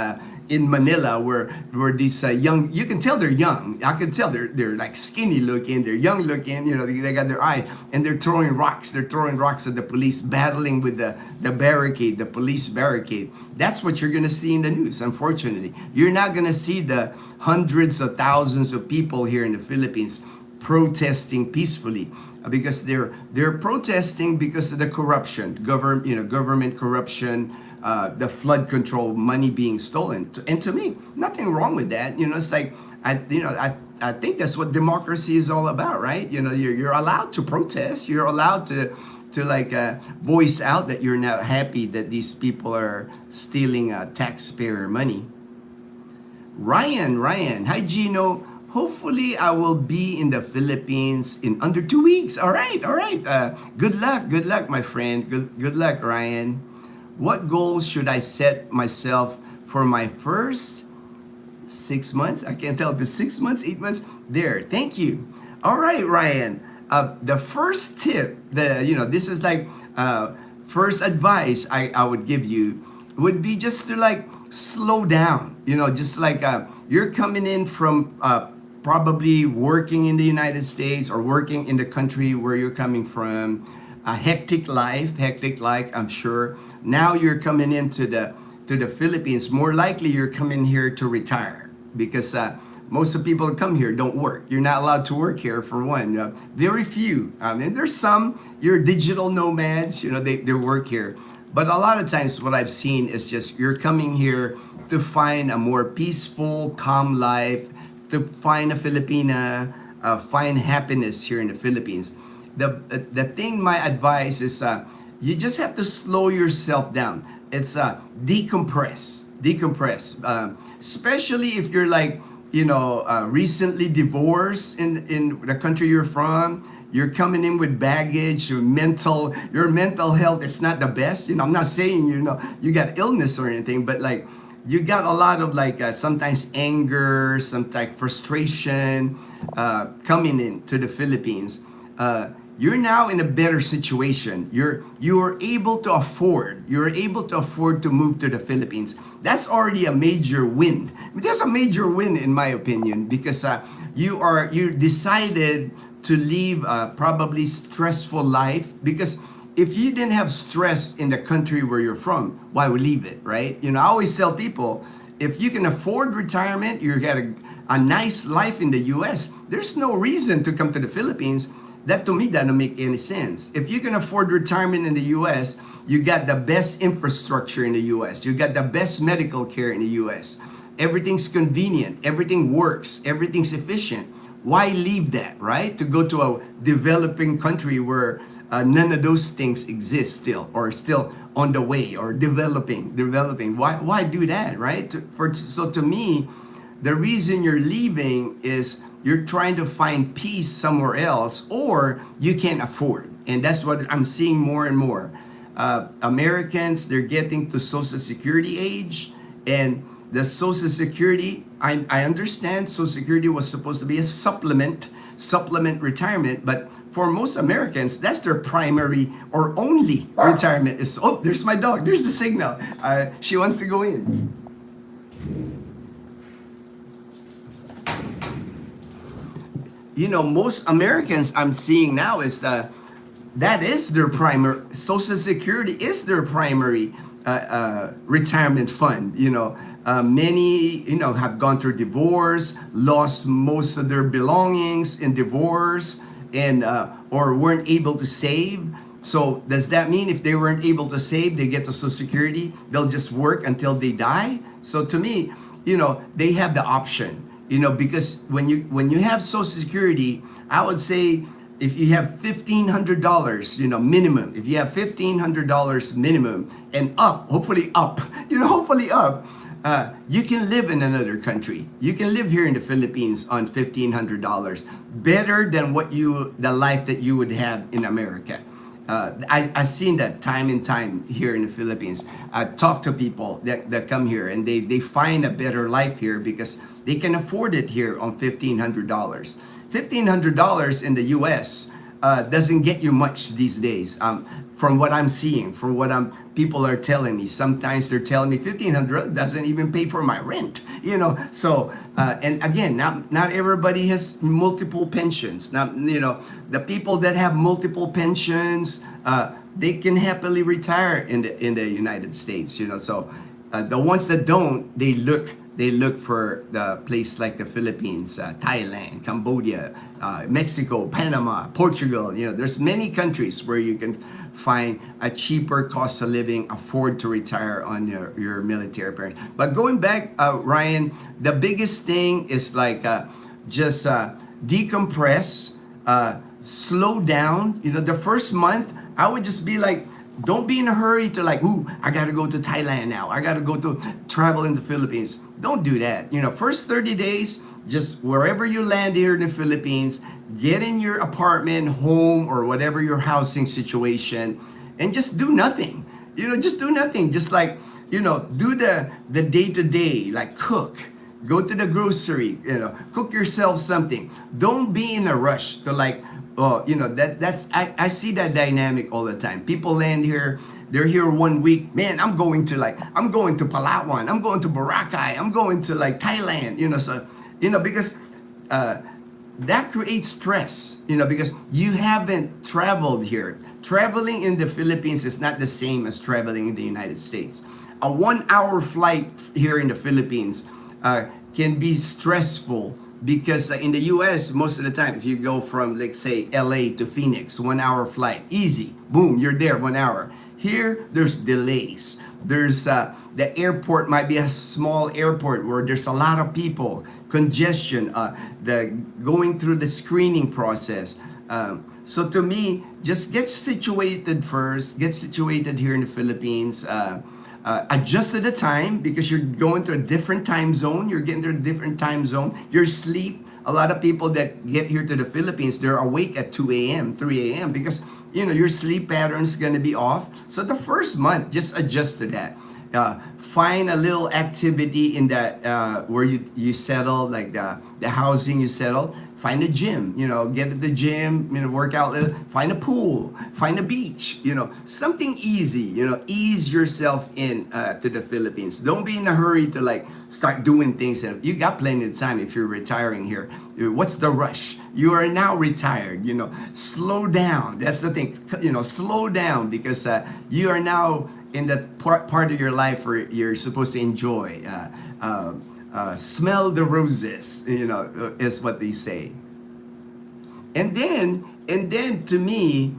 in Manila where these young, you can tell they're young. I can tell they're like skinny looking, they're young looking, they got their eye, and they're throwing rocks. They're throwing rocks at the police, battling with the barricade, the police barricade. That's what you're gonna see in the news, unfortunately. You're not gonna see the hundreds of thousands of people here in the Philippines protesting peacefully, because they're protesting because of the corruption, government corruption, the flood control money being stolen. And to me, nothing wrong with that. It's like I think that's what democracy is all about, right? You're allowed to protest. You're allowed to voice out that you're not happy that these people are stealing taxpayer money. Ryan, hi Ginno. Hopefully I will be in the Philippines in under 2 weeks. All right. Good luck, my friend. Good luck, Ryan. What goals should I set myself for my first 6 months? I can't tell if it's 6 months, 8 months. There, thank you. All right, Ryan. The first tip that this is like first advice I would give you would be just to slow down. Just you're coming in from probably working in the United States or working in the country where you're coming from. A hectic life, I'm sure. Now you're coming into the Philippines. More likely you're coming here to retire, because most of the people that come here don't work. You're not allowed to work here, for one. Very few. And there's some, you're digital nomads, they work here. But a lot of times what I've seen is just you're coming here to find a more peaceful, calm life, to find a Filipina, find happiness here in the Philippines. The thing, my advice is you just have to slow yourself down. It's decompress, especially if you're recently divorced in the country you're from. You're coming in with baggage. Your mental health is not the best. I'm not saying you got illness or anything, but you got a lot of sometimes anger, sometimes frustration coming into the Philippines. You're now in a better situation. You are able to afford to move to the Philippines. That's already a major win. That's a major win in my opinion, because you decided to leave a probably stressful life. Because if you didn't have stress in the country where you're from, why would leave it, right? I always tell people, if you can afford retirement, you got a nice life in the US, there's no reason to come to the Philippines. That to me doesn't make any sense. If you can afford retirement in the US, you got the best infrastructure in the US. You got the best medical care in the US. Everything's convenient. Everything works. Everything's efficient. Why leave that, right? To go to a developing country where none of those things exist still, or still on the way, or developing. Why do that, right? So to me, the reason you're leaving is you're trying to find peace somewhere else, or you can't afford. And that's what I'm seeing more and more. Americans, they're getting to Social Security age, and the Social Security, I understand Social Security was supposed to be a supplement retirement, but for most Americans, that's their primary or only retirement. There's my dog, there's the signal. She wants to go in. Most Americans I'm seeing now is that is their primary. Social Security is their primary retirement fund. Many have gone through divorce, lost most of their belongings in divorce, and or weren't able to save. So does that mean if they weren't able to save, they get to Social Security, they'll just work until they die? So to me, they have the option. Because when you have Social Security, I would say if you have $1,500, minimum. If you have $1,500 minimum and up, hopefully up, hopefully up. You can live in another country. You can live here in the Philippines on $1,500, better than the life that you would have in America. I've seen that time and time here in the Philippines. I talk to people that come here and they find a better life here because they can afford it here on $1,500. $1,500 in the U.S. Doesn't get you much these days. From what I'm seeing, from what people are telling me, sometimes they're telling me $1,500 doesn't even pay for my rent. So and again, not everybody has multiple pensions. Now, the people that have multiple pensions, they can happily retire in the United States. So the ones that don't, they look for the place like the Philippines, Thailand, Cambodia, Mexico, Panama, Portugal. There's many countries where you can find a cheaper cost of living, afford to retire on your military period. But going back, Ryan, the biggest thing is like just decompress, slow down. The first month, I would just be like, don't be in a hurry to like, I got to go to Thailand now. I got to go to travel in the Philippines. Don't do that. First 30 days, just wherever you land here in the Philippines, get in your apartment, home, or whatever your housing situation, and just do nothing. Just do nothing. Just like, do the day-to-day, like cook, go to the grocery, cook yourself something. Don't be in a rush to like, I see that dynamic all the time. People land here, they're here 1 week. Man, I'm going to Palawan, I'm going to Boracay, I'm going to like Thailand, so, because that creates stress, because you haven't traveled here. Traveling in the Philippines is not the same as traveling in the United States. A 1 hour flight here in the Philippines can be stressful. Because in the US, most of the time, if you go from, let's say, LA to Phoenix, 1 hour flight, easy, boom, you're there 1 hour. Here, there's delays. There's the airport might be a small airport where there's a lot of people, congestion, the going through the screening process. So to me, just get situated first, get situated here in the Philippines. Adjust to the time because you're going to a different time zone. You're getting to a different time zone. Your sleep. A lot of people that get here to the Philippines, they're awake at 2 a.m., 3 a.m. because, your sleep pattern is going to be off. So the first month, just adjust to that. Find a little activity in that where you settle, like the housing you settle. Find a gym, get at the gym, work out, find a pool, find a beach, something easy, ease yourself in to the Philippines. Don't be in a hurry to like start doing things. You got plenty of time if you're retiring here. What's the rush? You are now retired, slow down. That's the thing, slow down because you are now in that part of your life where you're supposed to enjoy. Smell the roses, is what they say. And then to me,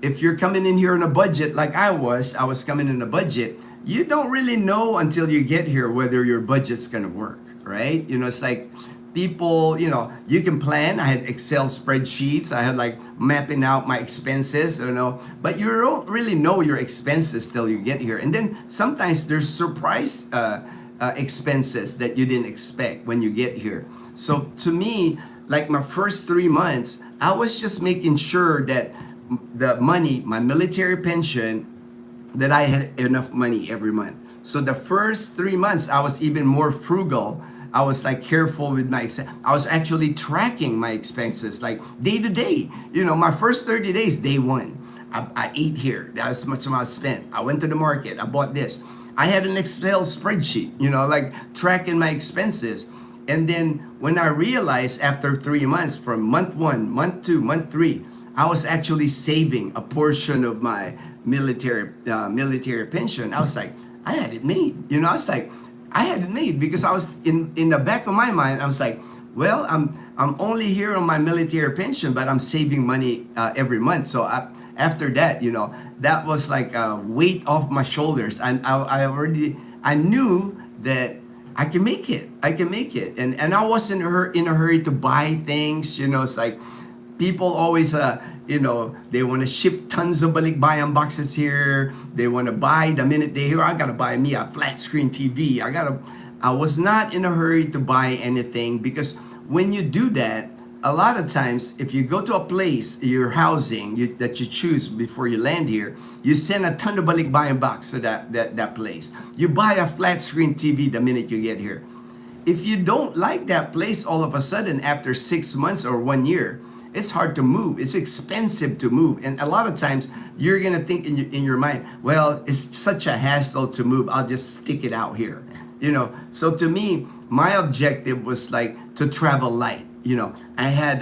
if you're coming in here on a budget like I was coming in a budget, you don't really know until you get here whether your budget's gonna work, right? It's like people, you can plan. I had Excel spreadsheets. I had like mapping out my expenses, but you don't really know your expenses till you get here. And then sometimes there's surprise expenses that you didn't expect when you get here. So to me, like my first 3 months, I was just making sure that the money, my military pension, that I had enough money every month. So the first 3 months, I was even more frugal. I was like careful with I was actually tracking my expenses like day to day. My first 30 days, day one, I ate here. That's much I spent. I went to the market. I bought this. I had an Excel spreadsheet, like tracking my expenses. And then when I realized after 3 months, from month 1, month 2, month 3, I was actually saving a portion of my military pension. I was like, I had it made. I was like, I had it made because I was in the back of my mind. I was like, well, I'm only here on my military pension, but I'm saving money every month. So after that, that was like a weight off my shoulders, and I knew that I can make it. I can make it, and I wasn't in a hurry to buy things. It's like people always, they want to ship tons of balikbayan boxes here. They want to buy the minute they hear, I gotta buy me a flat screen TV. I was not in a hurry to buy anything, because when you do that, a lot of times, if you go to a place, your housing that you choose before you land here, you send a ton of balikbayan box to that place. You buy a flat screen TV the minute you get here. If you don't like that place all of a sudden after 6 months or 1 year, it's hard to move. It's expensive to move. And a lot of times you're going to think in your mind, well, it's such a hassle to move. I'll just stick it out here. So to me, my objective was like to travel light. I had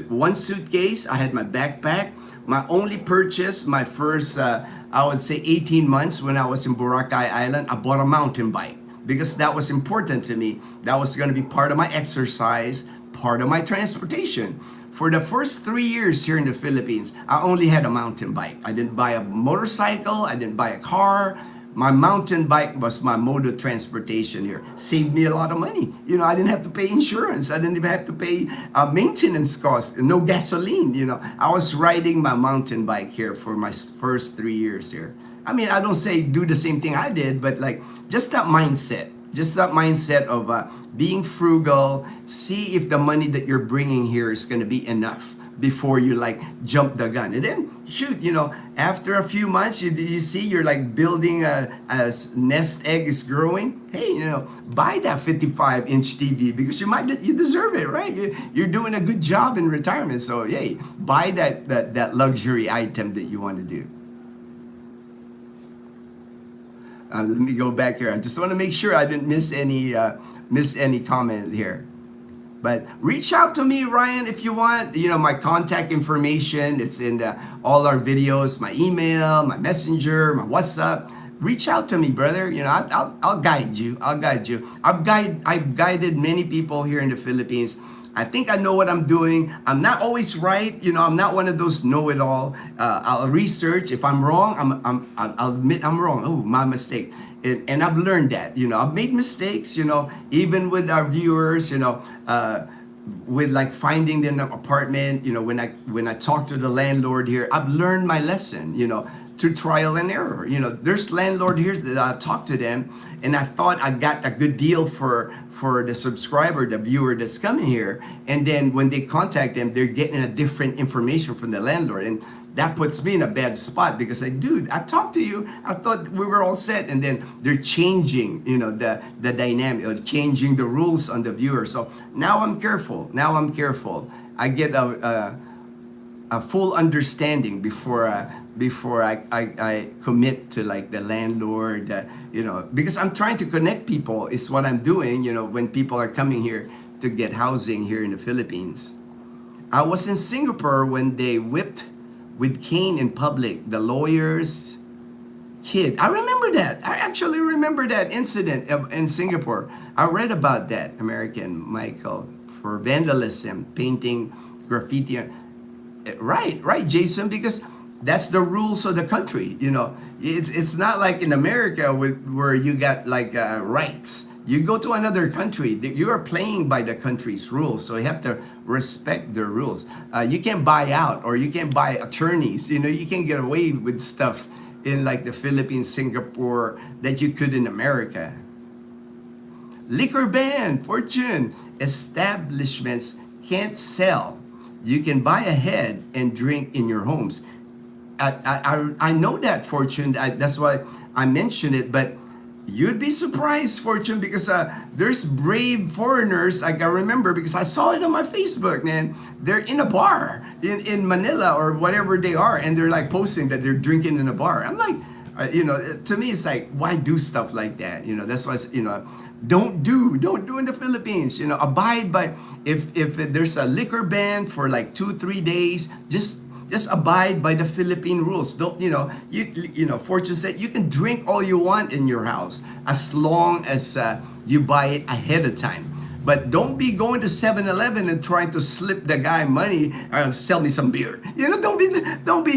one suitcase. I had my backpack. My only purchase, my first, I would say 18 months when I was in Boracay Island, I bought a mountain bike because that was important to me. That was going to be part of my exercise, part of my transportation. For the first 3 years here in the Philippines, I only had a mountain bike. I didn't buy a motorcycle. I didn't buy a car. My mountain bike was my mode of transportation here. Saved me a lot of money. I didn't have to pay insurance. I didn't even have to pay maintenance costs. No gasoline. I was riding my mountain bike here for my first 3 years here. I mean, I don't say do the same thing I did, but like just that mindset. Just that mindset of being frugal. See if the money that you're bringing here is going to be enough before you like jump the gun. And then shoot, after a few months, you see you're like building a nest egg is growing. Hey, buy that 55-inch TV because you deserve it, right? You're doing a good job in retirement. So yay, buy that luxury item that you want to do. Let me go back here. I just want to make sure I didn't miss any comment here. But reach out to me, Ryan, if you want. My contact information, it's in all our videos, my email, my messenger, my WhatsApp. Reach out to me, brother. I'll guide you. I've guided many people here in the Philippines. I think I know what I'm doing. I'm not always right. I'm not one of those know-it-all. I'll research. If I'm wrong, I'll admit I'm wrong. Oh, my mistake. And I've learned that. I've made mistakes. Even with our viewers. With like finding an apartment. When I talk to the landlord here, I've learned my lesson. Through trial and error. There's landlord here that I talk to them, and I thought I got a good deal for the subscriber, the viewer that's coming here. And then when they contact them, they're getting a different information from the landlord. And that puts me in a bad spot because dude, I talked to you. I thought we were all set. And then they're changing, the dynamic, or changing the rules on the viewer. So now I'm careful. I get a full understanding before I commit to like the landlord, because I'm trying to connect people is what I'm doing, when people are coming here to get housing here in the Philippines. I was in Singapore when they whipped with cane in public the lawyer's kid. I remember that. I actually remember that incident in Singapore. I read about that, American Michael, for vandalism, painting, graffiti. Right, Jason, because that's the rules of the country. It's not like in America where you got like rights. You go to another country, you are playing by the country's rules, so you have to respect their rules. You can't buy out, or you can't buy attorneys. You can't get away with stuff in like the Philippines, Singapore that you could in America. Liquor ban, Fortune. Establishments can't sell. You can buy ahead and drink in your homes. I know that, Fortune. That's why I mentioned it. But you'd be surprised, Fortune, because there's brave foreigners. I can remember because I saw it on my Facebook, man. They're in a bar in Manila or whatever they are, and they're like posting that they're drinking in a bar. I'm like, to me, it's like, why do stuff like that? That's why, don't do in the Philippines. Abide by, if there's a liquor ban for like 2-3 days, just just abide by the Philippine rules. Don't, Fortune said you can drink all you want in your house as long as you buy it ahead of time. But don't be going to 7-Eleven and trying to slip the guy money or sell me some beer. Don't be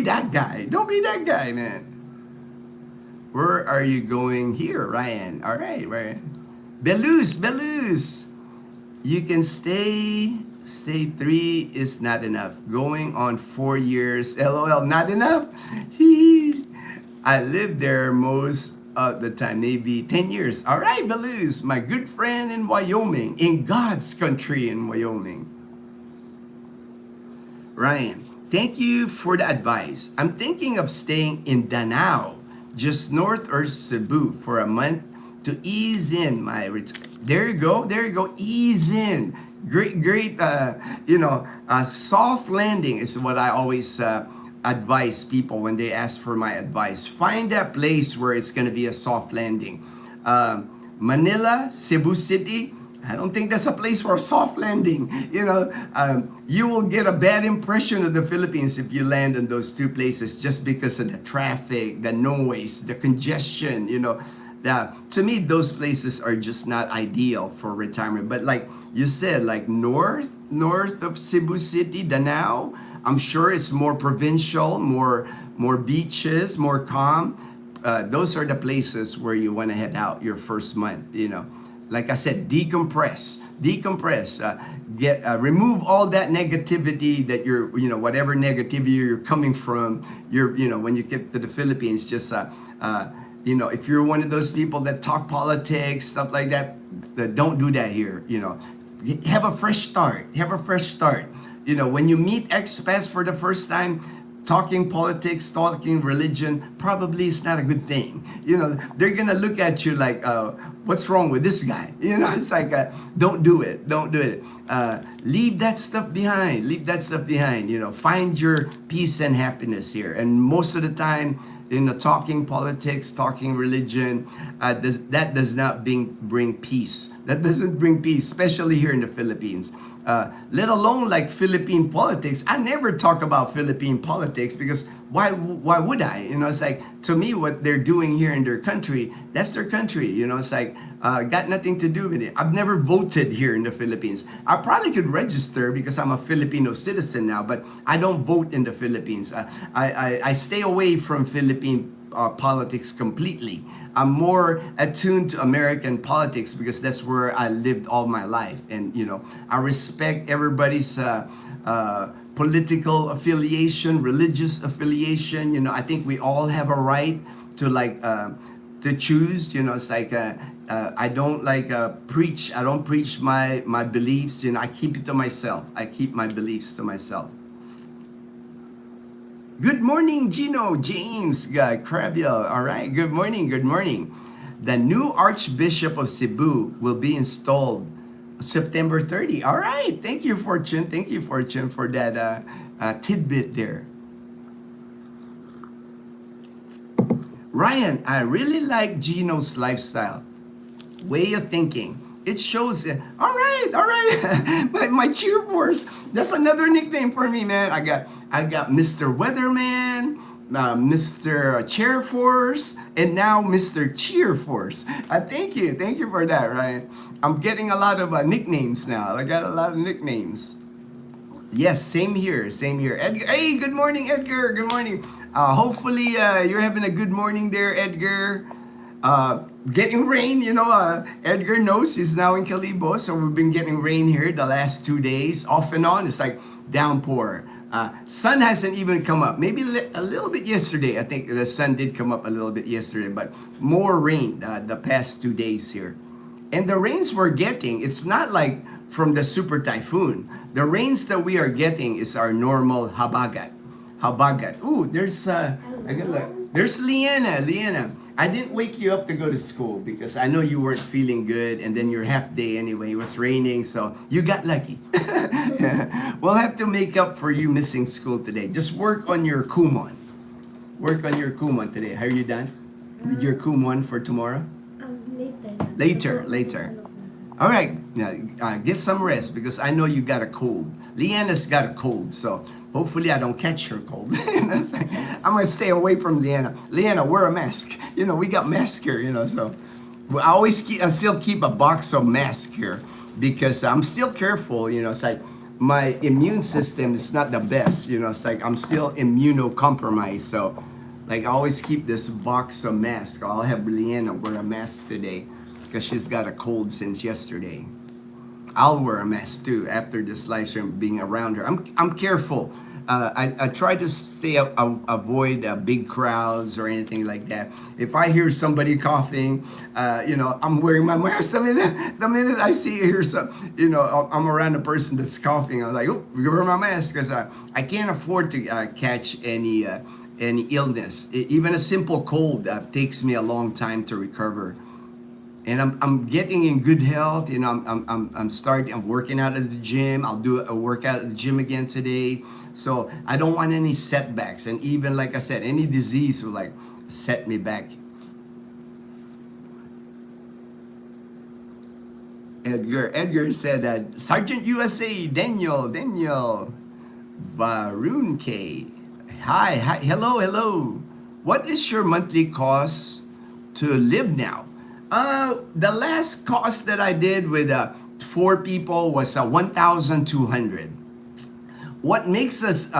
that guy. Don't be that guy, man. Where are you going here, Ryan? All right, Ryan. Belus. You can stay 3 is not enough. Going on 4 years, LOL, not enough? I lived there most of the time, maybe 10 years. All right, Belus, my good friend in Wyoming, in God's country in Wyoming. Ryan, thank you for the advice. I'm thinking of staying in Danao, just north of Cebu for a month to ease in my return. There you go, ease in. Great, soft landing is what I always advise people when they ask for my advice. Find that place where it's going to be a soft landing. Manila, Cebu City, I don't think that's a place for a soft landing. You will get a bad impression of the Philippines if you land in those two places just because of the traffic, the noise, the congestion, to me, those places are just not ideal for retirement. But like you said, like north of Cebu City, Danao, I'm sure it's more provincial, more beaches, more calm. Those are the places where you want to head out your first month. Like I said, decompress, remove all that negativity that you're, whatever negativity you're coming from. When you get to the Philippines, just if you're one of those people that talk politics, stuff like that, don't do that here. Have a fresh start. When you meet expats for the first time, talking politics, talking religion, probably is not a good thing. They're gonna look at you like, what's wrong with this guy? It's like, don't do it. Leave that stuff behind. Find your peace and happiness here. And most of the time, talking politics, talking religion, that does not bring peace. That doesn't bring peace, especially here in the Philippines. Let alone like Philippine politics. I never talk about Philippine politics because why would I? It's like, to me, what they're doing here in their country, that's their country. It's like, got nothing to do with it. I've never voted here in the Philippines. I probably could register because I'm a Filipino citizen now, but I don't vote in the Philippines. I stay away from Philippine politics completely. I'm more attuned to American politics because that's where I lived all my life. And, I respect everybody's political affiliation, religious affiliation. I think we all have a right to choose. It's like, I don't preach. I don't preach my beliefs. I keep it to myself. I keep my beliefs to myself. Good morning, Ginno, James, Crabiel. All right, good morning. The new Archbishop of Cebu will be installed September 30. All right, thank you, Fortune, for that tidbit there. Ryan, I really like Ginno's lifestyle, way of thinking. It shows it. All right. my cheer force. That's another nickname for me, man. I got Mr. Weatherman, Mr. Chair Force, and now Mr. Cheer Force. Thank you for that, Ryan. I'm getting a lot of nicknames now. I got a lot of nicknames. Yes, same here. Edgar, hey, good morning, Edgar. Good morning. Hopefully you're having a good morning there, Edgar. Getting rain, Edgar knows he's now in Calibo, so we've been getting rain here the last 2 days, off and on. It's like downpour. Sun hasn't even come up. Maybe a little bit yesterday. I think the sun did come up a little bit yesterday, but more rain the past 2 days here. And the rains we're getting, it's not like from the super typhoon. The rains that we are getting is our normal habagat. Ooh, there's Leanna. I didn't wake you up to go to school because I know you weren't feeling good, and then your half day anyway. It was raining, so you got lucky. We'll have to make up for you missing school today. Just work on your Kumon. Today. Are you done with your Kumon for tomorrow? Later. All right, now, get some rest because I know you got a cold. Leanna's got a cold, so Hopefully I don't catch her cold. It's like, I'm gonna stay away from Leanna. Leanna, wear a mask. We got masks here. So well, I still keep a box of masks here because I'm still careful. It's like my immune system is not the best. It's like I'm still immunocompromised. So like I always keep this box of masks. I'll have Leanna wear a mask today because she's got a cold since yesterday. I'll wear a mask too after this live stream being around her. I'm careful. I try to avoid big crowds or anything like that. If I hear somebody coughing, I'm wearing my mask. The minute I see hear some, I'm around a person that's coughing, I'm like, oh, wear my mask because I can't afford to catch any illness. Even a simple cold takes me a long time to recover. And I'm getting in good health. I'm working out at the gym. I'll do a workout at the gym again today. So I don't want any setbacks. And even like I said, any disease will like set me back. Edgar said that Sergeant USA Daniel Barun K. Hi, hello. What is your monthly cost to live now? The last cost that I did with 4 people was 1,200. What makes us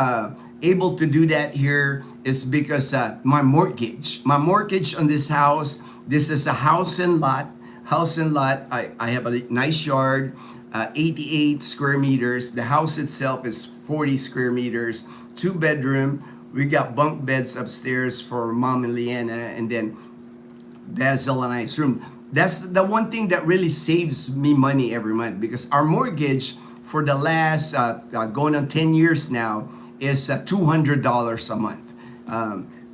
able to do that here is because my mortgage on this house. This is a house and lot. I have a nice yard, 88 square meters. The house itself is 40 square meters, 2-bedroom. We got bunk beds upstairs for Mom and Leanna, and then that's a nice room. That's the one thing that really saves me money every month because our mortgage for the last going on 10 years now is $200 a month.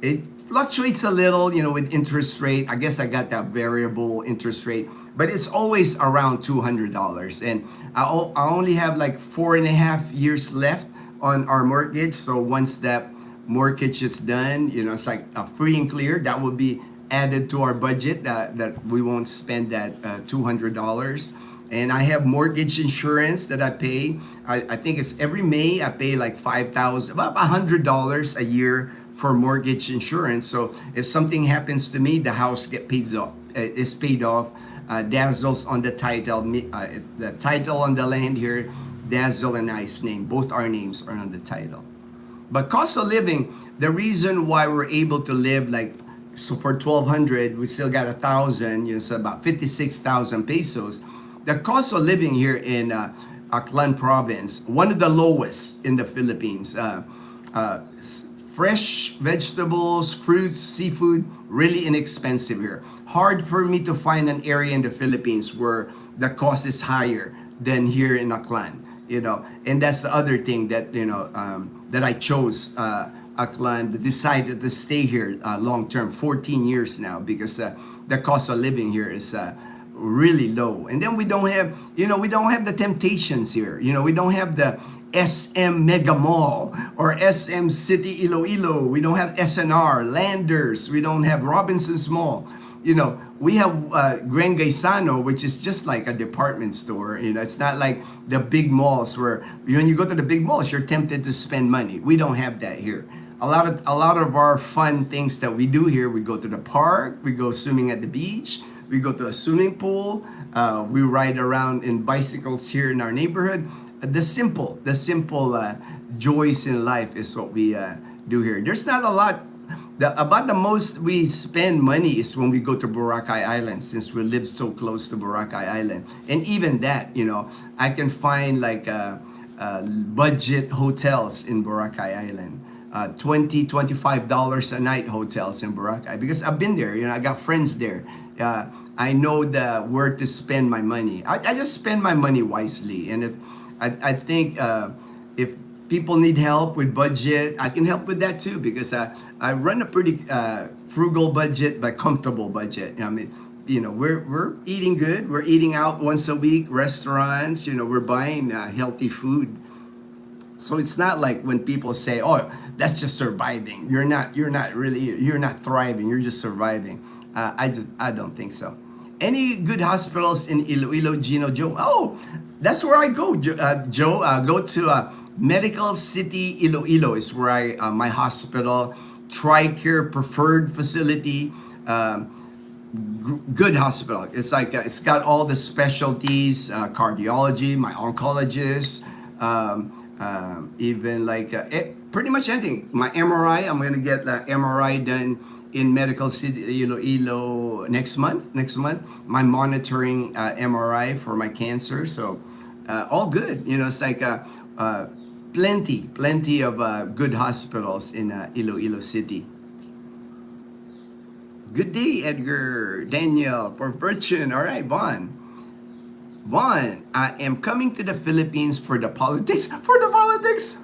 It fluctuates a little, with interest rate. I guess I got that variable interest rate, but it's always around $200. And I only have like 4.5 years left on our mortgage. So once that mortgage is done, it's like a free and clear. That will be added to our budget that we won't spend that $200. And I have mortgage insurance that I pay. I think it's every May I pay like $5,000, about $100 a year for mortgage insurance. So if something happens to me, the house is paid off. Dazzle's on the title. The title on the land here, Dazzle and I's name. Both our names are on the title. But cost of living, the reason why we're able to live so for 1,200, we still got 1,000, so about 56,000 pesos. The cost of living here in Aklan province, one of the lowest in the Philippines. Fresh vegetables, fruits, seafood, really inexpensive here. Hard for me to find an area in the Philippines where the cost is higher than here in Aklan. And that's the other thing that that I chose Aklan, decided to stay here long term, 14 years now, because the cost of living here is really low. And then we don't have the temptations here. We don't have the SM Mega Mall or SM City Iloilo. We don't have SNR, Landers. We don't have Robinson's Mall. We have Gran Gaisano, which is just like a department store. It's not like the big malls where when you go to the big malls, you're tempted to spend money. We don't have that here. A lot of our fun things that we do here, we go to the park, we go swimming at the beach, we go to a swimming pool, we ride around in bicycles here in our neighborhood. The simple joys in life is what we do here. There's not a lot. About the most we spend money is when we go to Boracay Island, since we live so close to Boracay Island. And even that, I can find budget hotels in Boracay Island. $25 a night hotels in Boracay, because I've been there. I got friends there. I know where to spend my money. I just spend my money wisely, and I think if people need help with budget, I can help with that too, because I run a pretty frugal budget but comfortable budget. We're eating good. We're eating out once a week, restaurants. We're buying healthy food. So it's not like when people say, "Oh, that's just surviving." You're not thriving. You're just surviving. I don't think so. Any good hospitals in Iloilo, Ginno, Joe? Oh, that's where I go, Joe. Go to Medical City, Iloilo is where my hospital, TRICARE preferred facility, good hospital. It's like it's got all the specialties, cardiology, my oncologist, even like pretty much anything. My MRI, I'm gonna get the MRI done in Medical City, Iloilo next month. My monitoring MRI for my cancer. So all good. It's like plenty of good hospitals in Iloilo City. Good day, Edgar, Daniel, for Virtune. All right, Vaughn. Vaughn, I am coming to the Philippines for the politics. For the politics?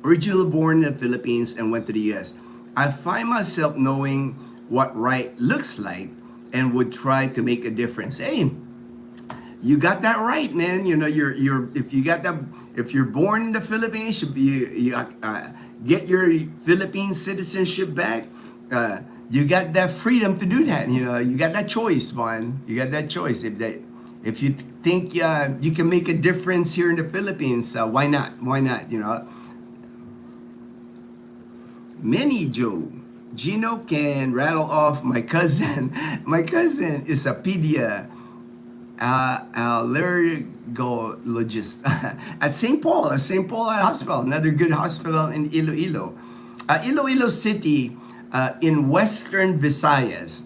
Originally born in the Philippines and went to the US. I find myself knowing what right looks like and would try to make a difference. Hey, you got that right, man. If you got that, if you're born in the Philippines, you get your Philippine citizenship back. You got that freedom to do that. You got that choice, man. You got that choice. If you think you can make a difference here in the Philippines, why not? Why not? Many Joe. Ginno can rattle off my cousin. My cousin is a allergologist at St. Paul Hospital, another good hospital in Iloilo. Iloilo City in Western Visayas,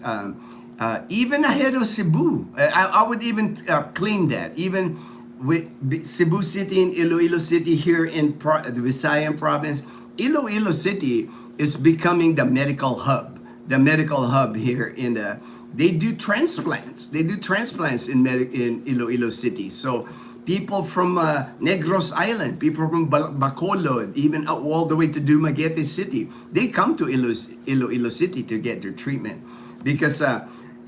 even ahead of Cebu. I would even claim that. Even with Cebu City and Iloilo City here in the Visayan province, Iloilo City is becoming the medical hub. The medical hub here in the. They do transplants. They do transplants in Iloilo City. So people from Negros Island, people from Bacolod, even all the way to Dumaguete City, they come to Iloilo City to get their treatment. Because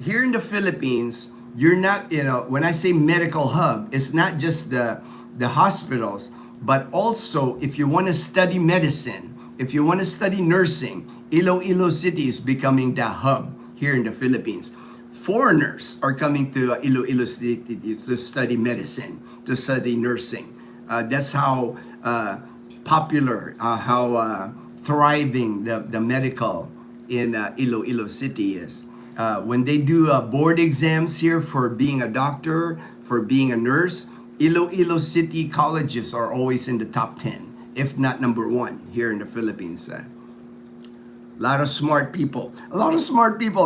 here in the Philippines, you're not, when I say medical hub, it's not just the hospitals, but also if you want to study medicine, if you want to study nursing, Iloilo City is becoming the hub here in the Philippines. Foreigners are coming to Iloilo City to study medicine, to study nursing. That's how popular, how thriving the medical in Iloilo City is. When they do board exams here for being a doctor, for being a nurse, Iloilo City colleges are always in the top 10, if not number 1 here in the Philippines. A lot of smart people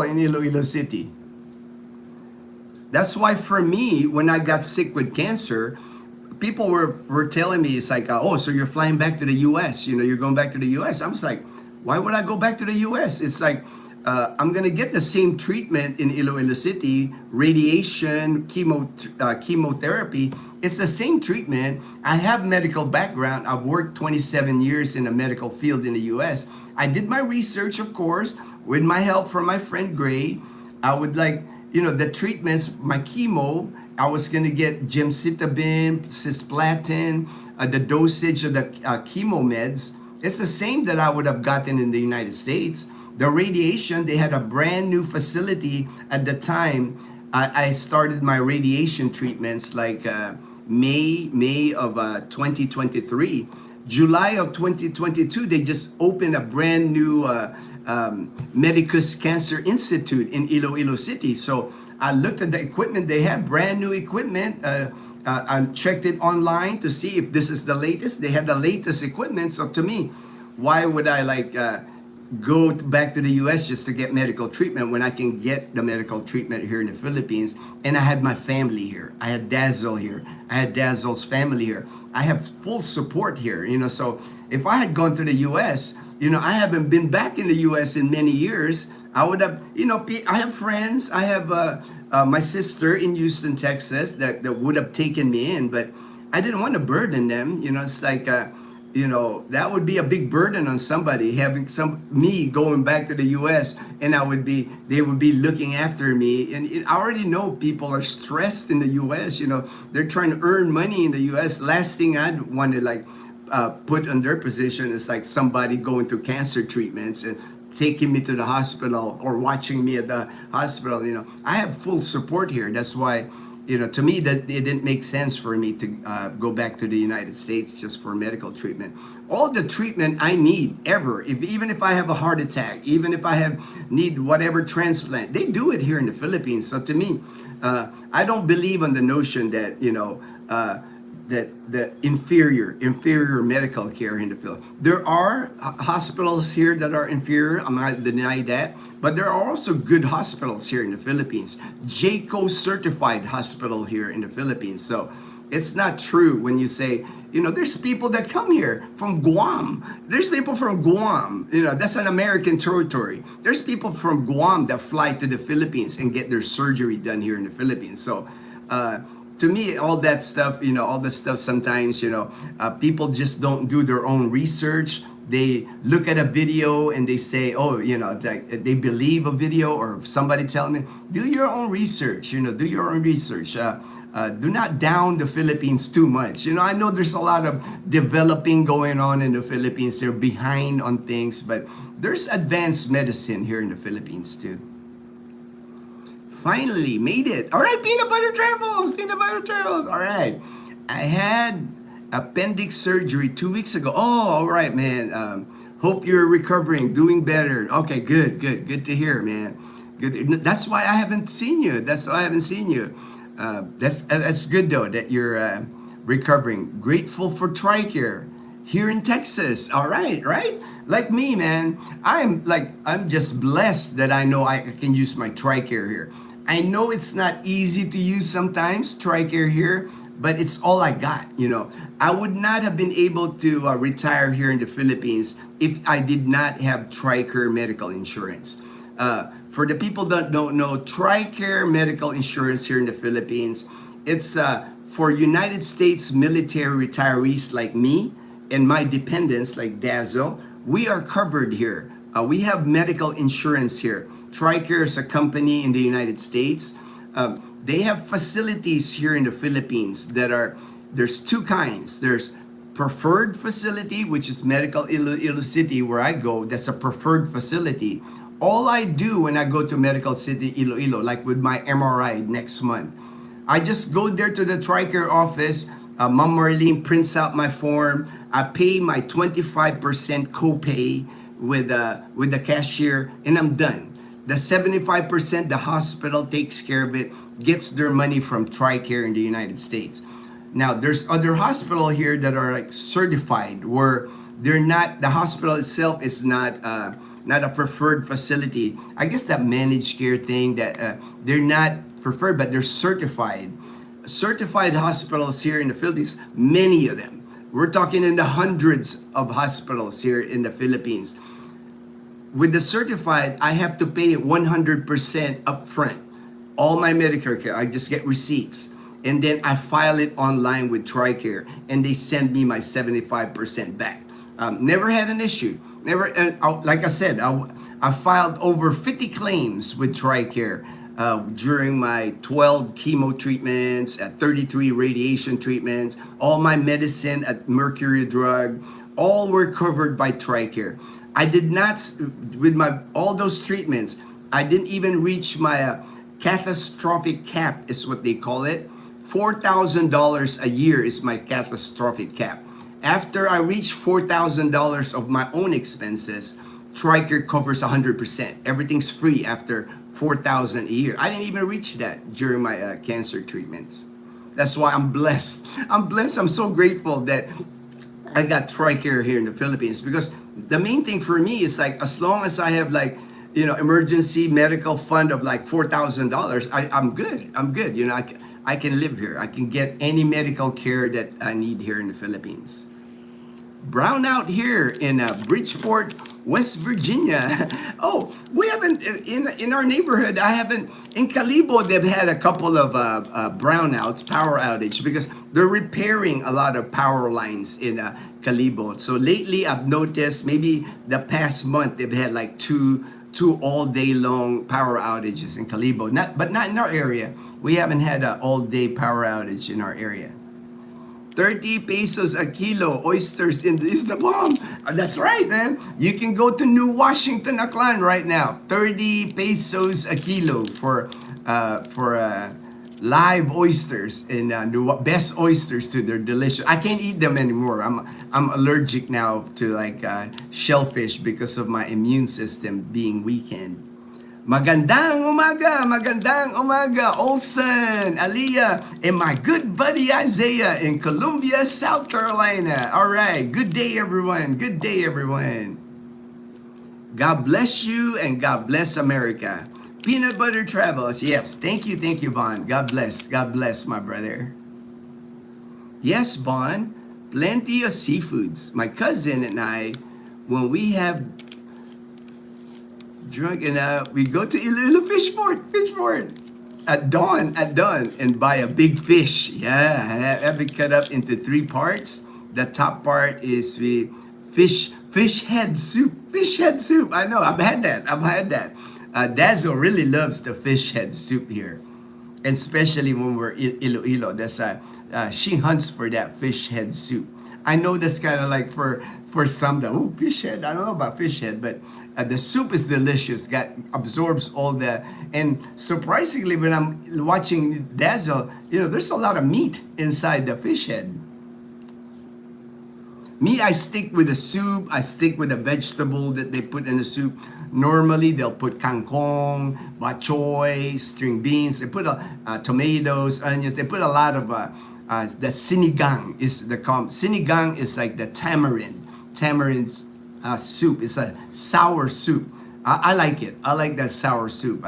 in Iloilo City. That's why for me, when I got sick with cancer, people were telling me, it's like, oh, so you're flying back to the US, you're going back to the US. I was like, why would I go back to the US? It's like, I'm going to get the same treatment in Iloilo City, radiation, chemotherapy. It's the same treatment. I have medical background. I've worked 27 years in the medical field in the US. I did my research, of course, with my help from my friend Gray. I would the treatments, my chemo, I was going to get gemcitabine, cisplatin, the dosage of the chemo meds. It's the same that I would have gotten in the United States. The radiation, they had a brand new facility at the time. I started my radiation treatments like May of 2023. July of 2022, they just opened a brand new Medicus Cancer Institute in Iloilo City. So I looked at the equipment they had, brand new equipment. I checked it online to see if this is the latest. They had the latest equipment. So to me, why would I go back to the US just to get medical treatment when I can get the medical treatment here in the Philippines? And I had my family here. I had Dazzle here. I had Dazzle's family here. I have full support here, so if I had gone to the US, I haven't been back in the US in many years. I would have, I have friends. I have my sister in Houston, Texas that would have taken me in, but I didn't want to burden them. It's like, that would be a big burden on somebody, having me going back to the US, and they would be looking after me. And I already know people are stressed in the US, they're trying to earn money in the US. Last thing I'd want to put on their position is like somebody going through cancer treatments and taking me to the hospital or watching me at the hospital. I have full support here. That's why, to me that it didn't make sense for me to go back to the United States just for medical treatment. All the treatment I need ever, even if I have a heart attack, even if I need whatever transplant, they do it here in the Philippines. So to me, I don't believe on the notion that that the inferior medical care in the Philippines. There are hospitals here that are inferior. I'm not denying that, but there are also good hospitals here in the Philippines. JCO certified hospital here in the Philippines. So it's not true when you say, there's people that come here from Guam. There's people from Guam. That's an American territory. There's people from Guam that fly to the Philippines and get their surgery done here in the Philippines. So to me, all that stuff, all the stuff sometimes, people just don't do their own research. They look at a video and they say, oh, they believe a video or somebody telling me, do your own research, do your own research. Do not down the Philippines too much. I know there's a lot of developing going on in the Philippines. They're behind on things, but there's advanced medicine here in the Philippines too. Finally made it. All right, peanut butter travels. All right. I had appendix surgery 2 weeks ago. Oh, all right, man. Hope you're recovering, doing better. Okay, good to hear, man. Good. That's why I haven't seen you. That's good though that you're recovering. Grateful for TRICARE here in Texas. All right. Like me, man. I'm just blessed that I know I can use my TRICARE here. I know it's not easy to use sometimes, TRICARE here, but it's all I got. I would not have been able to retire here in the Philippines if I did not have TRICARE medical insurance. For the people that don't know, TRICARE medical insurance here in the Philippines, it's for United States military retirees like me and my dependents like Dazzle. We are covered here. We have medical insurance here. TRICARE is a company in the United States. They have facilities here in the Philippines there's two kinds. There's preferred facility, which is Medical Ilo City, where I go. That's a preferred facility. All I do when I go to Medical City Iloilo, like with my MRI next month, I just go there to the TRICARE office. Mom Marlene prints out my form. I pay my 25% copay with the cashier, and I'm done. The 75%, the hospital takes care of it, gets their money from TRICARE in the United States. Now, there's other hospital here that are certified, where they're not. The hospital itself is not a preferred facility. I guess that managed care thing that they're not preferred, but they're certified. Certified hospitals here in the Philippines, many of them. We're talking in the hundreds of hospitals here in the Philippines. With the certified, I have to pay 100% upfront. All my Medicare care, I just get receipts. And then I file it online with TRICARE, and they send me my 75% back. Never had an issue. Never, like I said, I filed over 50 claims with TRICARE during my 12 chemo treatments, 33 radiation treatments, all my medicine at Mercury Drug, all were covered by TRICARE. I did not, with all those treatments, I didn't even reach my catastrophic cap, is what they call it. $4,000 a year is my catastrophic cap. After I reach $4,000 of my own expenses, TRICARE covers 100%. Everything's free after $4,000 a year. I didn't even reach that during my cancer treatments. That's why I'm blessed. I'm so grateful that I got TRICARE here in the Philippines, because the main thing for me is as long as I have emergency medical fund of $4,000, I'm good. I can live here. I can get any medical care that I need here in the Philippines. Brownout here in Bridgeport, West Virginia. Oh, we haven't in our neighborhood. In Calibo. They've had a couple of brownouts, power outage, because they're repairing a lot of power lines in Calibo. So lately, I've noticed maybe the past month they've had two all day long power outages in Calibo. But not in our area. We haven't had an all day power outage in our area. 30 pesos a kilo. Oysters is the bomb. That's right, man. You can go to New Washington, Aklan right now. 30 pesos a kilo for live oysters and best oysters too. They're delicious. I can't eat them anymore. I'm allergic now to like shellfish because of my immune system being weakened. Magandang umaga, Olson, Aliyah, and my good buddy Isaiah in Columbia, South Carolina. All right, good day, everyone. Good day, everyone. God bless you and God bless America. Peanut Butter Travels. Yes, thank you, Bon. God bless, my brother. Yes, Bon, plenty of seafoods. My cousin and I, when we have drunk enough, we go to Iloilo Fishport at dawn, and buy a big fish. Yeah, have it cut up into 3 parts. The top part is the fish head soup. Fish head soup. I know. I've had that. Dazzle really loves the fish head soup here, and especially when we're in Iloilo. That's she hunts for that fish head soup. I know that's kind of like for some that fish head. I don't know about fish head, but the soup is delicious. Absorbs all the, and surprisingly, when I'm watching Dazzle, there's a lot of meat inside the fish head. Me, I stick with the soup. I stick with the vegetable that they put in the soup. Normally, they'll put kangkong, bok choy, string beans. They put tomatoes, onions. They put a lot of the sinigang is sinigang is like the tamarind soup. It's a sour soup. I like it. I like that sour soup.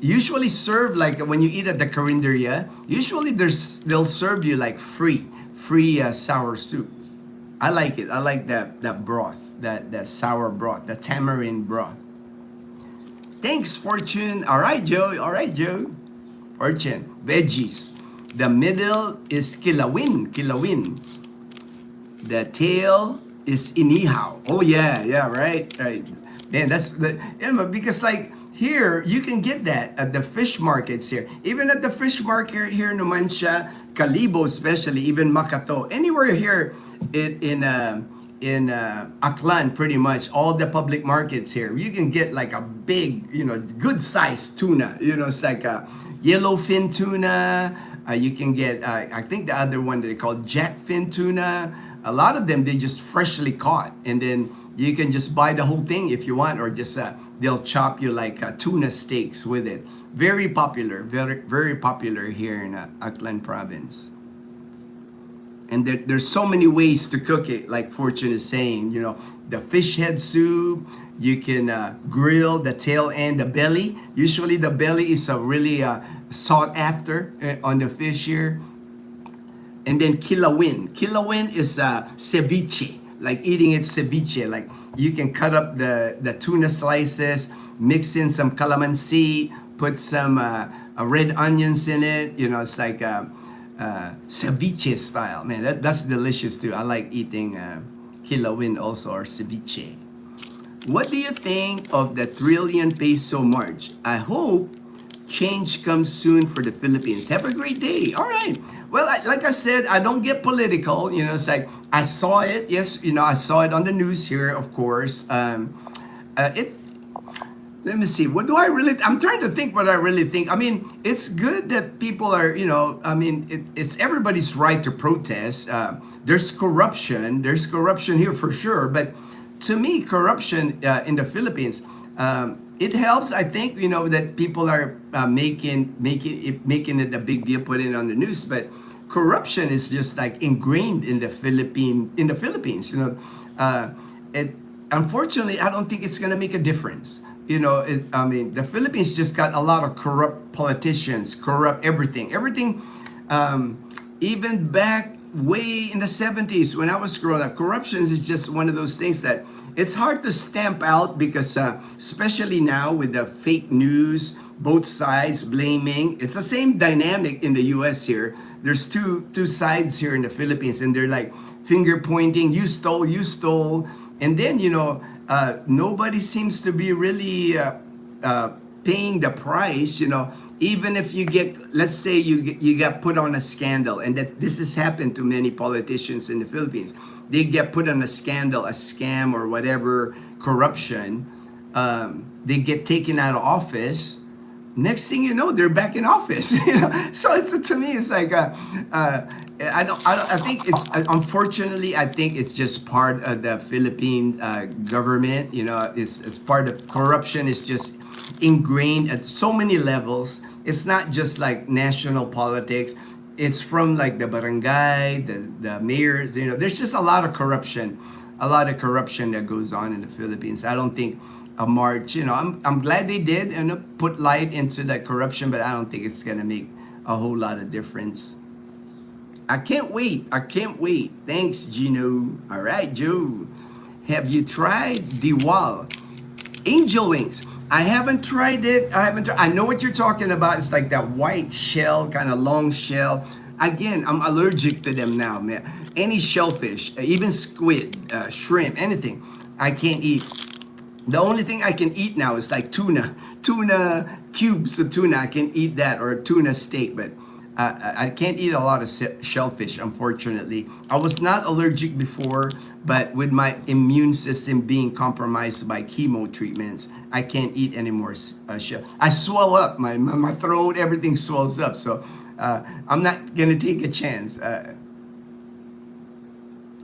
Usually served like when you eat at the Carinderia. Usually they'll serve you like free sour soup. I like it. I like that broth, that sour broth, the tamarind broth. Thanks, Fortune. All right, Joe. Fortune. Veggies. The middle is kilawin. The tail is inihaw. Oh yeah, right. Man, that's because like here you can get that at the fish markets here. Even at the fish market here in Numancia, Calibo especially, even Makato, anywhere here in Aklan, pretty much all the public markets here, you can get like a big, good sized tuna. It's like a yellowfin tuna. You can get, I think the other one that they call jackfin tuna. A lot of them, they just freshly caught. And then you can just buy the whole thing if you want, or just they'll chop you like tuna steaks with it. Very popular, very popular here in Aklan province. And there's so many ways to cook it, like Fortune is saying. The fish head soup, you can grill the tail and the belly. Usually the belly is a really sought after on the fish here. And then kilawin. Kilawin is ceviche, like eating it ceviche. Like you can cut up the tuna slices, mix in some calamansi, put some red onions in it. It's like ceviche style. Man, that's delicious too. I like eating kilawin also, or ceviche. What do you think of the trillion peso march? I hope change comes soon for the Philippines. Have a great day. All right. Well, like I said, I don't get political. It's like I saw it. Yes, I saw it on the news here, of course. It's. Let me see. What do I really? I'm trying to think what I really think. I mean, it's good that people are. It's everybody's right to protest. There's corruption. There's corruption here for sure. But to me, corruption in the Philippines. It helps, I think, that people are making it a big deal, putting it on the news. But corruption is just like ingrained in the Philippines. Unfortunately, I don't think it's gonna make a difference. The Philippines just got a lot of corrupt politicians, corrupt everything. Even back way in the 70s when I was growing up, corruption is just one of those things that it's hard to stamp out because especially now with the fake news, both sides blaming. It's the same dynamic in the US here. There's two sides here in the Philippines, and they're like finger pointing, you stole. And then, nobody seems to be really paying the price, even if you get, let's say you get put on a scandal, and that this has happened to many politicians in the Philippines. They get put on a scandal, a scam, or whatever, corruption. They get taken out of office. next thing you know, they're back in office. So to me, it's like I think it's unfortunately, I think it's just part of the Philippine government. It's part of corruption. Is just ingrained at so many levels. It's not just like national politics. It's from like the barangay, the mayors. There's just a lot of corruption that goes on in the Philippines. I don't think a march. I'm glad they did and put light into that corruption, but I don't think it's gonna make a whole lot of difference. I can't wait. Thanks, Ginno. All right, Joe. Have you tried Diwal? Angel wings. I haven't tried it. I know what you're talking about. It's like that white shell, kind of long shell. Again, I'm allergic to them now, man. Any shellfish, even squid, shrimp, anything, I can't eat. The only thing I can eat now is like tuna cubes of tuna. I can eat that, or a tuna steak, but I can't eat a lot of shellfish, unfortunately. I was not allergic before, but with my immune system being compromised by chemo treatments, I can't eat any more shell. I swell up, my throat, everything swells up, so I'm not gonna take a chance.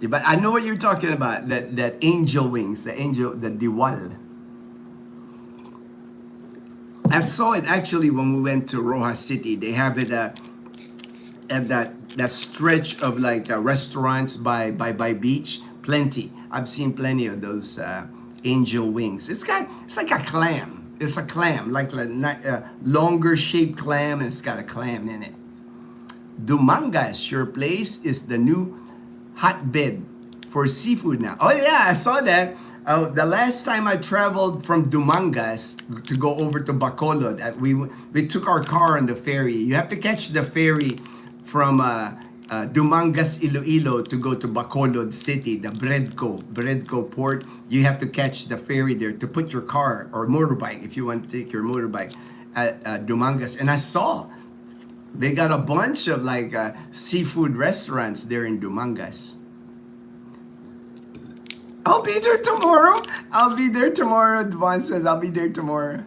But I know what you're talking about, that angel wings, the diwal. I saw it actually when we went to Rojas City. They have it at that stretch of like restaurants by beach. Plenty. I've seen plenty of those angel wings. It's like a clam. It's a clam, like a longer shaped clam, and it's got a clam in it. Dumangas, your place is the new hotbed for seafood now. Oh yeah, I saw that. The last time I traveled from Dumangas to go over to Bacolod, we took our car on the ferry. You have to catch the ferry from Dumangas, Iloilo to go to Bacolod City, the Bredco port. You have to catch the ferry there to put your car or motorbike, if you want to take your motorbike, at Dumangas. And I saw they got a bunch of like seafood restaurants there in Dumangas. I'll be there tomorrow. Devon says, I'll be there tomorrow.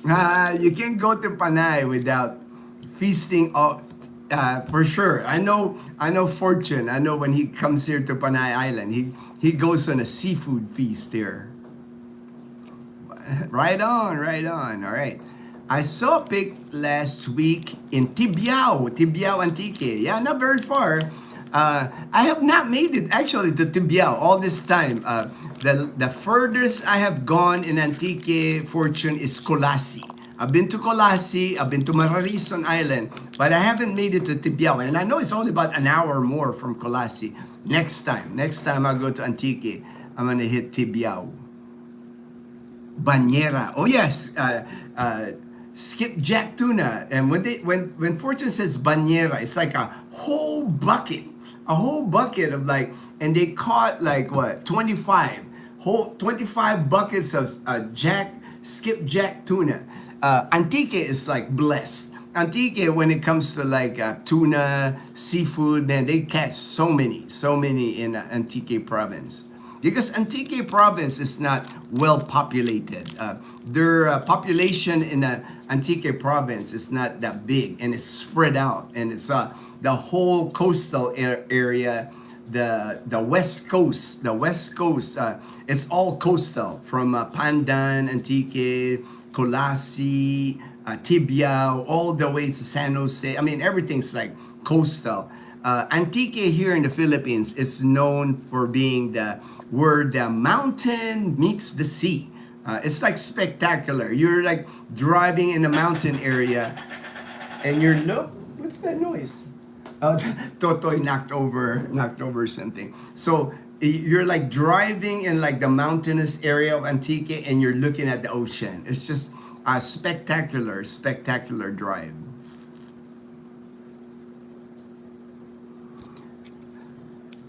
You can't go to Panay without feasting for sure. I know Fortune. I know when he comes here to Panay Island, he goes on a seafood feast here. Right on. All right. I saw a pic last week in Tibiao Antique. Yeah, not very far. I have not made it actually to Tibiao all this time. The furthest I have gone in Antique, Fortune, is Colasi. I've been to Colasi, I've been to Mararison Island, but I haven't made it to Tibiao. And I know it's only about an hour more from Colasi. Next time I go to Antique, I'm gonna hit Tibiao. Bañera. Oh yes, skipjack tuna. And when Fortune says bañera, it's like a whole bucket of like, and they caught like what, 25 buckets of skipjack tuna. Antique is like blessed. Antique, when it comes to like tuna, seafood, man, they catch so many in Antique province. Because Antique province is not well populated. Their population in Antique province is not that big, and it's spread out, and it's the whole coastal area, the west coast. It's all coastal from Pandan, Antique, Colasi, Tibiao, all the way to San Jose. I mean, everything's like coastal. Antique here in the Philippines is known for being where the mountain meets the sea. It's like spectacular. You're like driving in a mountain area, and what's that noise? Totoy knocked over something. So you're like driving in like the mountainous area of Antique, and you're looking at the ocean. It's just a spectacular drive.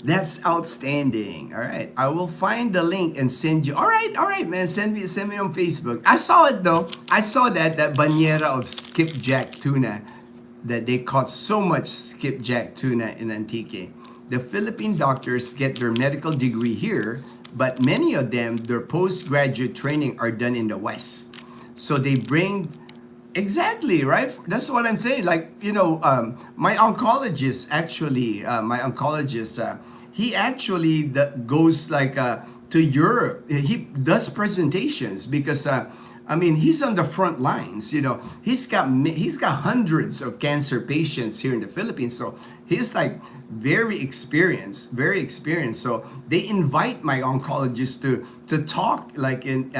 That's outstanding. All right, I will find the link and send you. All right, man. Send me on Facebook. I saw it though. I saw that bañera of skipjack tuna, that they caught so much skipjack tuna in Antique. The Philippine doctors get their medical degree here, but many of them, their postgraduate training are done in the West. So they bring. Exactly, right? That's what I'm saying. Like, my oncologist actually, he actually goes like to Europe. He does presentations because, I mean, he's on the front lines. He's got hundreds of cancer patients here in the Philippines. So he's like very experienced, very experienced. So they invite my oncologist to talk like in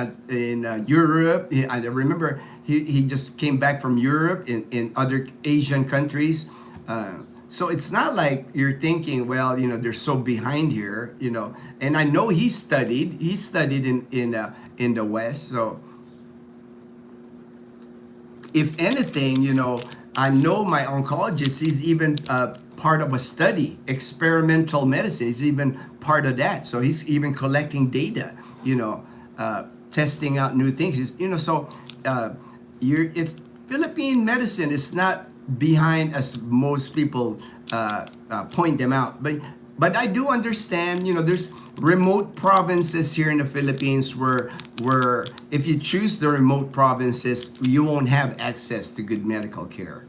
Europe. I remember he just came back from Europe in other Asian countries. So it's not like you're thinking, well, they're so behind here, And I know he studied in the West. So if anything, I know my oncologist is even part of a study, experimental medicine. He's even part of that. So he's even collecting data, testing out new things. So it's Philippine medicine is not behind as most people point them out. But I do understand, there's remote provinces here in the Philippines where if you choose the remote provinces, you won't have access to good medical care.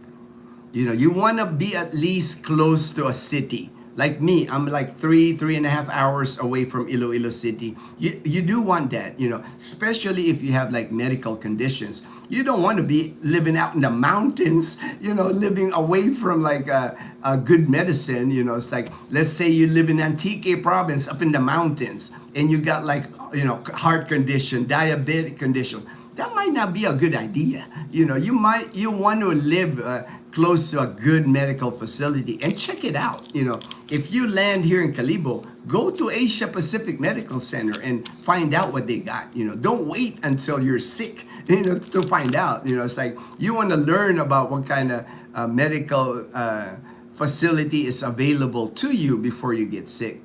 You want to be at least close to a city. Like me, I'm like 3.5 hours away from Iloilo City. You do want that, especially if you have like medical conditions. You don't want to be living out in the mountains, living away from like a good medicine. It's like, let's say you live in Antique province up in the mountains and you got like, heart condition, diabetic condition. That might not be a good idea. You want to live close to a good medical facility and check it out. If you land here in Calibo, go to Asia Pacific Medical Center and find out what they got. Don't wait until you're sick, to find out. It's like you want to learn about what kind of medical facility is available to you before you get sick.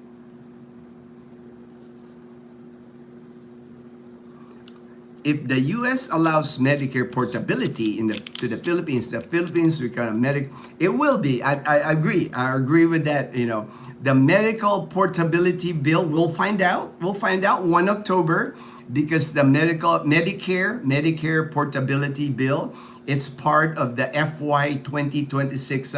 If the U.S. allows Medicare portability to the Philippines become a it will be. I agree. I agree with that. The medical portability bill, we'll find out. We'll find out 1 October because the Medicare portability bill, it's part of the FY 2026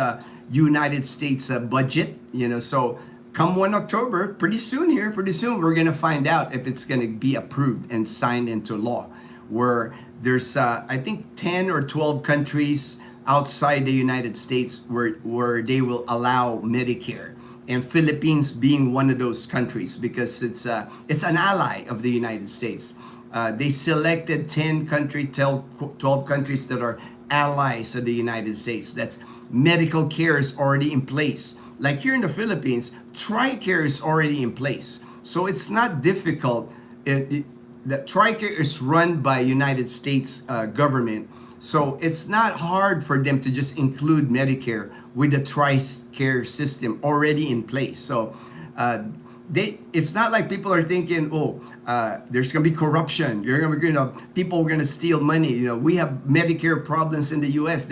United States budget. So come 1 October, pretty soon, we're going to find out if it's going to be approved and signed into law, where there's, I think, 10 or 12 countries outside the United States where they will allow Medicare. And Philippines being one of those countries because it's an ally of the United States. They selected 10 countries, 12 countries that are allies of the United States. That's medical care is already in place. Like here in the Philippines, TRICARE is already in place. So it's not difficult. The TRICARE is run by United States government. So it's not hard for them to just include Medicare with the TRICARE system already in place. So it's not like people are thinking, there's going to be corruption. People are going to steal money. We have Medicare problems in the U.S.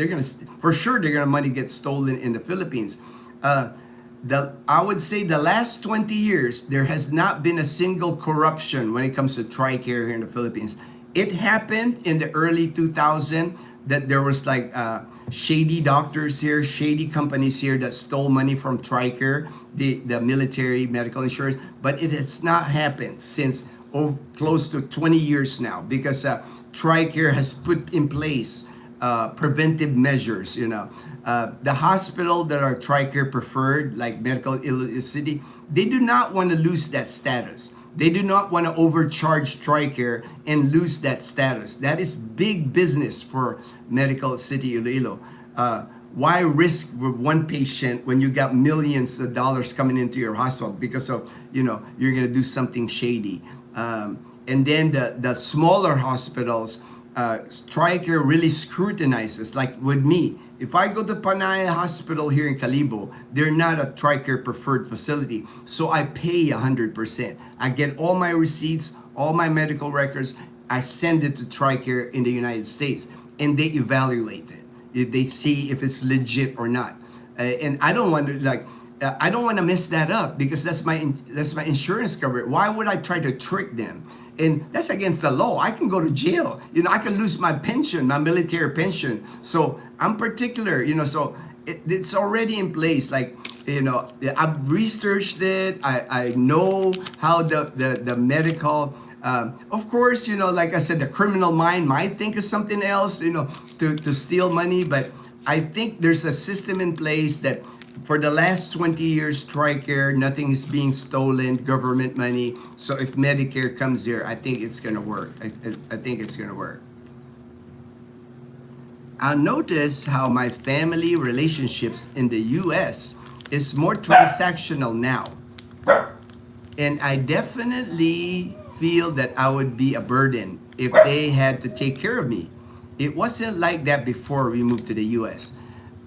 For sure, money get stolen in the Philippines. I would say the last 20 years, there has not been a single corruption when it comes to TRICARE here in the Philippines. It happened in the early 2000s that there was like shady doctors here, shady companies here that stole money from TRICARE, the military medical insurance, but it has not happened since close to 20 years now because TRICARE has put in place preventive measures. The hospital that are TRICARE preferred, like Medical City, they do not want to lose that status. They do not want to overcharge TRICARE and lose that status. That is big business for Medical City Iloilo. Why risk with one patient when you got millions of dollars coming into your hospital because of, you're going to do something shady. And then the smaller hospitals, TRICARE really scrutinizes. Like with me, if I go to Panay Hospital here in Calibo, they're not a TRICARE preferred facility. So I pay 100%. I get all my receipts, all my medical records. I send it to TRICARE in the United States and they evaluate it. They see if it's legit or not. And I don't want to mess that up because that's my insurance coverage. Why would I try to trick them? And that's against the law. I can go to jail. I can lose my pension, my military pension. So I'm particular, so it's already in place. Like, I've researched it. I know how the medical, of course, like I said, the criminal mind might think of something else, to steal money. But I think there's a system in place that for the last 20 years, TRICARE, nothing is being stolen, government money. So if Medicare comes here, I think it's going to work. I think it's going to work. I notice how my family relationships in the US is more transactional now. And I definitely feel that I would be a burden if they had to take care of me. It wasn't like that before we moved to the US.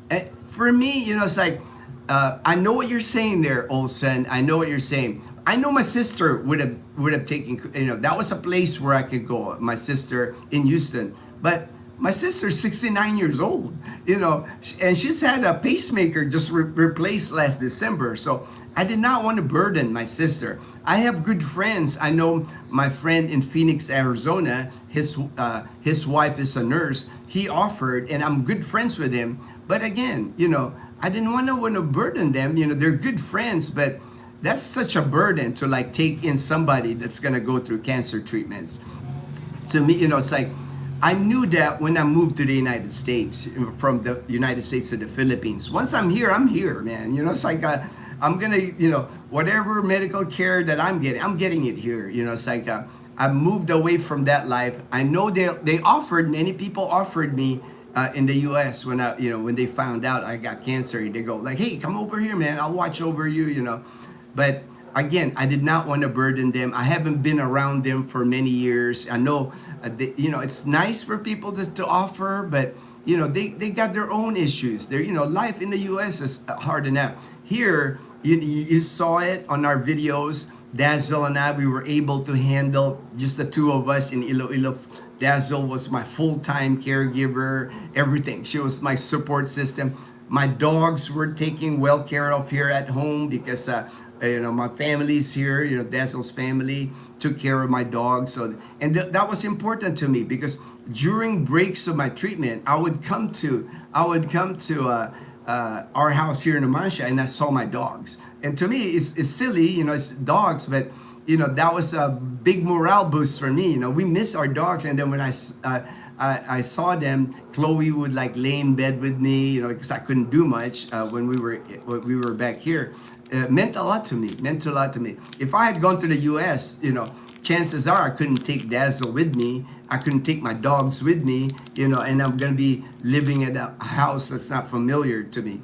And for me, it's like, I know what you're saying there, Olsen. I know what you're saying. I know my sister would have taken, that was a place where I could go. My sister in Houston. But my sister's 69 years old, and she's had a pacemaker just replaced last December. So I did not want to burden my sister. I have good friends. I know my friend in Phoenix, Arizona, his wife is a nurse. He offered, and I'm good friends with him. But again, I didn't want to burden them. They're good friends, but that's such a burden to like take in somebody that's going to go through cancer treatments. To me, it's like, I knew that when I moved to the United States, from the United States to the Philippines. Once I'm here, man. It's like, I'm going to, whatever medical care that I'm getting it here. It's like, I moved away from that life. I know many people offered me in the U.S. when when they found out I got cancer, they go like, hey, come over here, man. I'll watch over you, But again, I did not want to burden them. I haven't been around them for many years. I know, it's nice for people to offer, but they got their own issues. Life in the U.S. is hard enough. Here, you saw it on our videos. Dazzle and I, we were able to handle just the two of us in Iloilo. Dazzle was my full-time caregiver, everything. She was my support system. My dogs were taken well care of here at home because my family's here. Dazzle's family took care of my dogs. So, and that was important to me because during breaks of my treatment, I would come to our house here in Numancia, and I saw my dogs. And to me, it's silly, it's dogs, but that was a big morale boost for me. We miss our dogs, and then when I saw them, Chloe would like lay in bed with me, because I couldn't do much when we were back here. Meant a lot to me. If I had gone to the U.S., chances are I couldn't take Dazzle with me. I couldn't take my dogs with me, and I'm gonna be living at a house that's not familiar to me.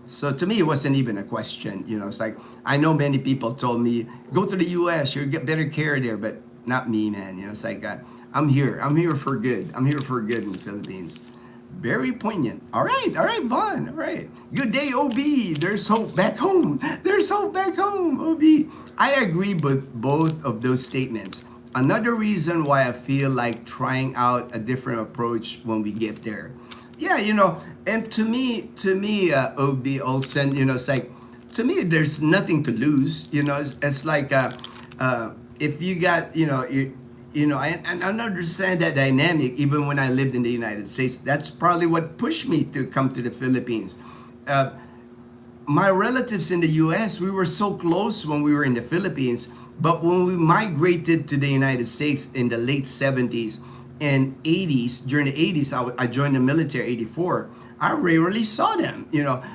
So to me, it wasn't even a question. It's like, I know many people told me, go to the U.S., you'll get better care there, but not me, man. It's like, I'm here for good. I'm here for good in the Philippines. Very poignant. All right, Vaughn. All right. Good day, OB. There's hope back home. OB. I agree with both of those statements. Another reason why I feel like trying out a different approach when we get there. Yeah, and to me, OB Olsen, it's like, to me, there's nothing to lose. It's like, if you got, I understand that dynamic even when I lived in the United States. That's probably what pushed me to come to the Philippines. My relatives in the U.S., we were so close when we were in the Philippines, but when we migrated to the United States in the late 70s and 80s, during the 80s, I joined the military, 84, I rarely saw them.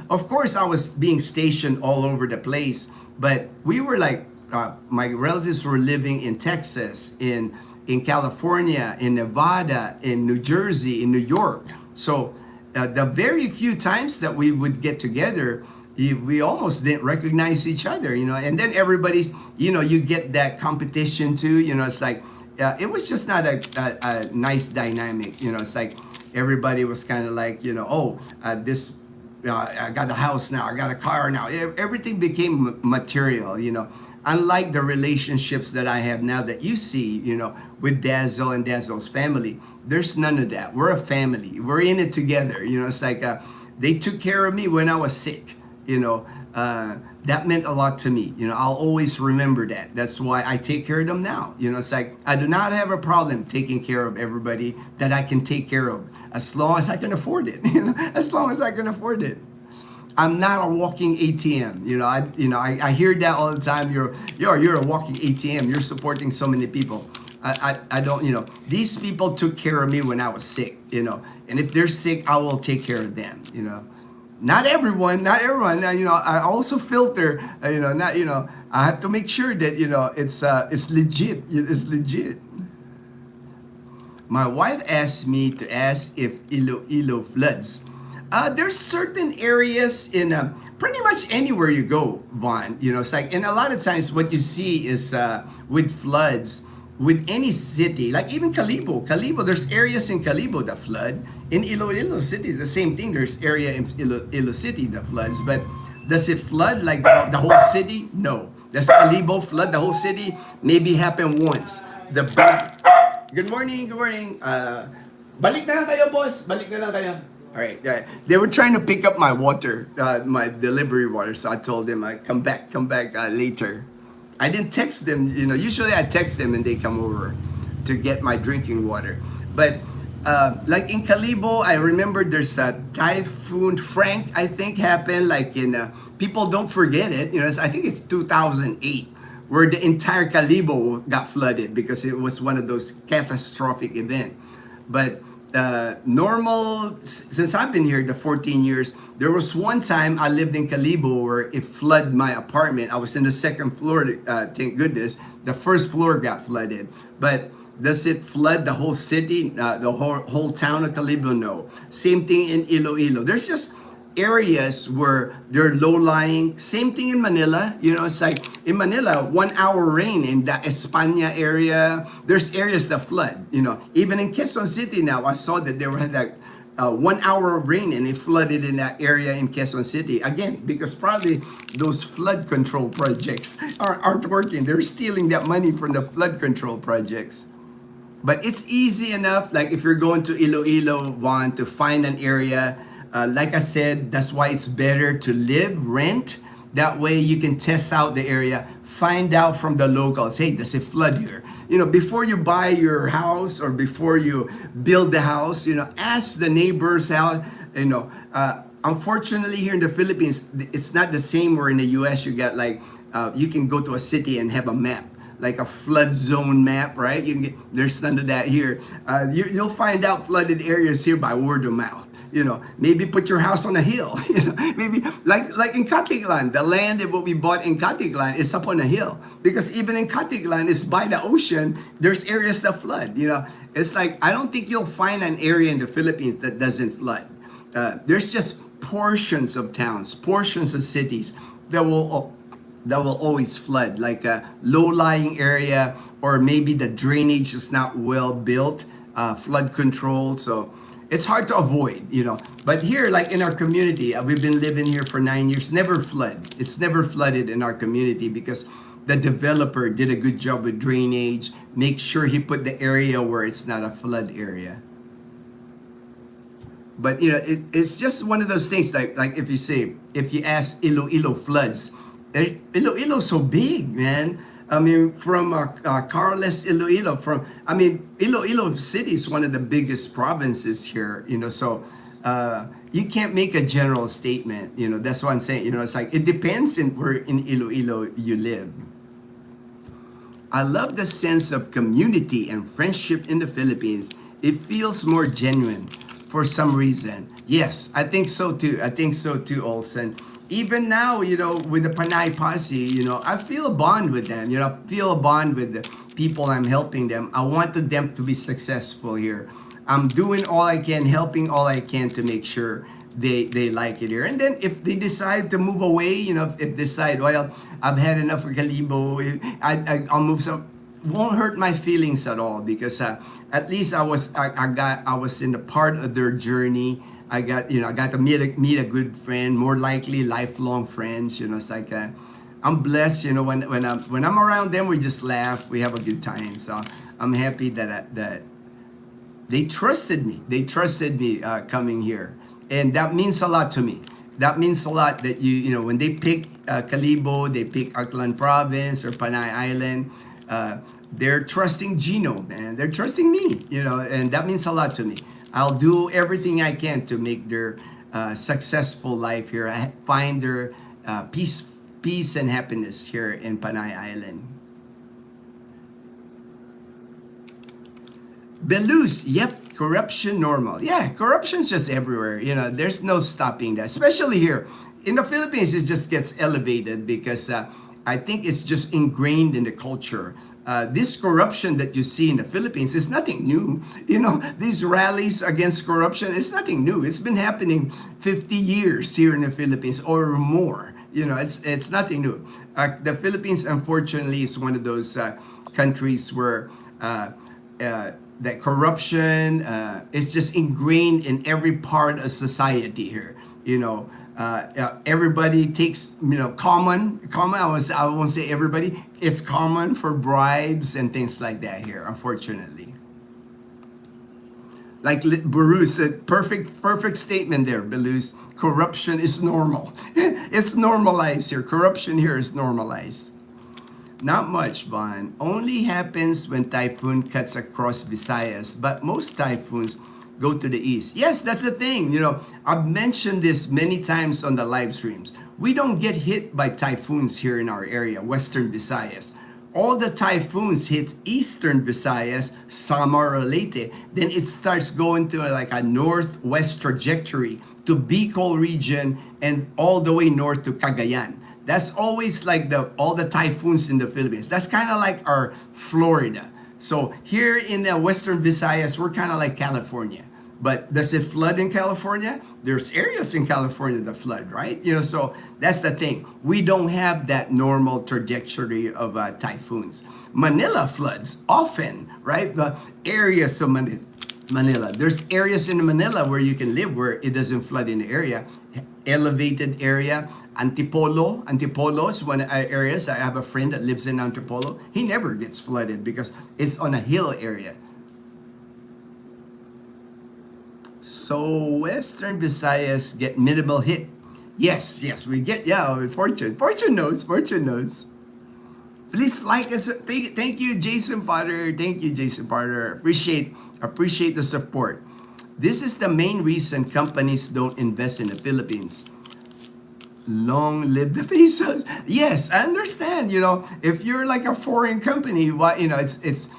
Of course, I was being stationed all over the place, but we were like, my relatives were living in Texas, in California, in Nevada, in New Jersey, in New York. So the very few times that we would get together, we almost didn't recognize each other, and then everybody's, you get that competition too, it's like, it was just not a nice dynamic, it's like everybody was kind of like, I got a house now, I got a car now, everything became material, unlike the relationships that I have now that you see, with Dazzle and Dazzle's family. There's none of that. We're a family. We're in it together. It's like they took care of me when I was sick. that meant a lot to me. I'll always remember that. That's why I take care of them now. It's like I do not have a problem taking care of everybody that I can take care of, as long as I can afford it. As long as I can afford it. I'm not a walking ATM. I hear that all the time. You're a walking ATM. You're supporting so many people. I don't. These people took care of me when I was sick. And if they're sick, I will take care of them. Not everyone. I also filter. I have to make sure that it's legit. It's legit. My wife asked me to ask if Iloilo floods. There's certain areas in pretty much anywhere you go, Vaughn. It's like, and a lot of times what you see is with floods, with any city, like even Calibo, there's areas in Calibo that flood. In Iloilo City, the same thing. There's area in Iloilo City that floods, but does it flood like the whole city? No. Does Calibo flood the whole city? Maybe happen once. Good morning. Balik na lang kayo, boss. Balik na lang kayo. All right. They were trying to pick up my water, my delivery water. So I told them, come back later. I didn't text them. Usually I text them and they come over to get my drinking water. But like in Calibo, I remember there's a Typhoon Frank, I think, happened. Like people don't forget it. I think it's 2008, where the entire Calibo got flooded because it was one of those catastrophic events. But since I've been here the 14 years, there was one time I lived in Calibo where it flooded my apartment. I was in the second floor, thank goodness. The first floor got flooded. But does it flood the whole city, the whole town of Calibo? No. Same thing in Iloilo. There's just areas where they're low-lying. Same thing in Manila. It's like in Manila, 1 hour rain in the España area. There's areas that flood. Even in Quezon City now, I saw that there had that 1 hour of rain and it flooded in that area in Quezon City. Again, because probably those flood control projects aren't working. They're stealing that money from the flood control projects. But it's easy enough, like if you're going to Iloilo, Vaughn, to find an area. Like I said, that's why it's better to rent. That way you can test out the area, find out from the locals, hey, does it flood here? Before you buy your house or before you build the house, ask the neighbors out. Unfortunately, here in the Philippines, it's not the same where in the US you got like, you can go to a city and have a map, like a flood zone map, right? There's none of that here. You'll find out flooded areas here by word of mouth. Maybe put your house on a hill. Maybe like in Caticlan, the land that what we bought in Caticlan is up on a hill, because even in Caticlan, it's by the ocean. There's areas that flood. It's like I don't think you'll find an area in the Philippines that doesn't flood. There's just portions of towns, portions of cities that will always flood, like a low-lying area, or maybe the drainage is not well built, flood control. So it's hard to avoid, But here, like in our community, we've been living here for 9 years, never flood. It's never flooded in our community because the developer did a good job with drainage, make sure he put the area where it's not a flood area. But, it's just one of those things, like if you ask Iloilo floods, Iloilo's so big, man. From Carles, Iloilo, Iloilo City is one of the biggest provinces here, so you can't make a general statement, that's what I'm saying, it's like, it depends where in Iloilo you live. I love the sense of community and friendship in the Philippines. It feels more genuine for some reason. Yes, I think so too, Olsen. Even now, with the Panay Posse, I feel a bond with them. I feel a bond with the people I'm helping them. I want them to be successful here. I'm doing all I can, helping all I can to make sure they like it here. And then if they decide to move away, if they decide, well, I've had enough of Calibo, I'll move some. Won't hurt my feelings at all, because at least I was in the part of their journey. I got to meet a good friend, more likely lifelong friends. It's like I'm blessed. When I'm around them, we just laugh, we have a good time. So I'm happy that they trusted me. They trusted me coming here, and that means a lot to me. that means a lot that when they pick Calibo, they pick Aklan Province or Panay Island, they're trusting Ginno, man. They're trusting me, and that means a lot to me. I'll do everything I can to make their successful life here. I find their peace and happiness here in Panay Island. Belus, yep, corruption normal. Yeah, corruption's just everywhere. There's no stopping that. Especially here in the Philippines, it just gets elevated because I think it's just ingrained in the culture. This corruption that you see in the Philippines is nothing new. These rallies against corruption is nothing new. It's been happening 50 years here in the Philippines or more. It's nothing new. The Philippines, unfortunately, is one of those countries where that corruption is just ingrained in every part of society here. Everybody takes, common, I won't say everybody, it's common for bribes and things like that here, unfortunately. Like Bruce said, perfect statement there, Belus. Corruption is normal. It's normalized here. Corruption here is normalized. Not much, Von. Only happens when typhoon cuts across Visayas, but most typhoons go to the east. Yes, that's the thing. I've mentioned this many times on the live streams. We don't get hit by typhoons here in our area, Western Visayas. All the typhoons hit Eastern Visayas, Samar or Leyte. Then it starts going to like a northwest trajectory to Bicol region and all the way north to Cagayan. That's always like all the typhoons in the Philippines. That's kind of like our Florida. So here in the Western Visayas, we're kind of like California. But does it flood in California? There's areas in California that flood, right? So that's the thing. We don't have that normal trajectory of typhoons. Manila floods often, right? The areas of Manila. There's areas in Manila where you can live where it doesn't flood in the area. Elevated area. Antipolo is one of our areas. I have a friend that lives in Antipolo. He never gets flooded because it's on a hill area. So Western Visayas get minimal hit. Yes, we get, Fortune knows. Please like us. Thank you, Jason Potter. Appreciate the support. This is the main reason companies don't invest in the Philippines. Long live the pesos. Yes, I understand. If you're like a foreign company, it's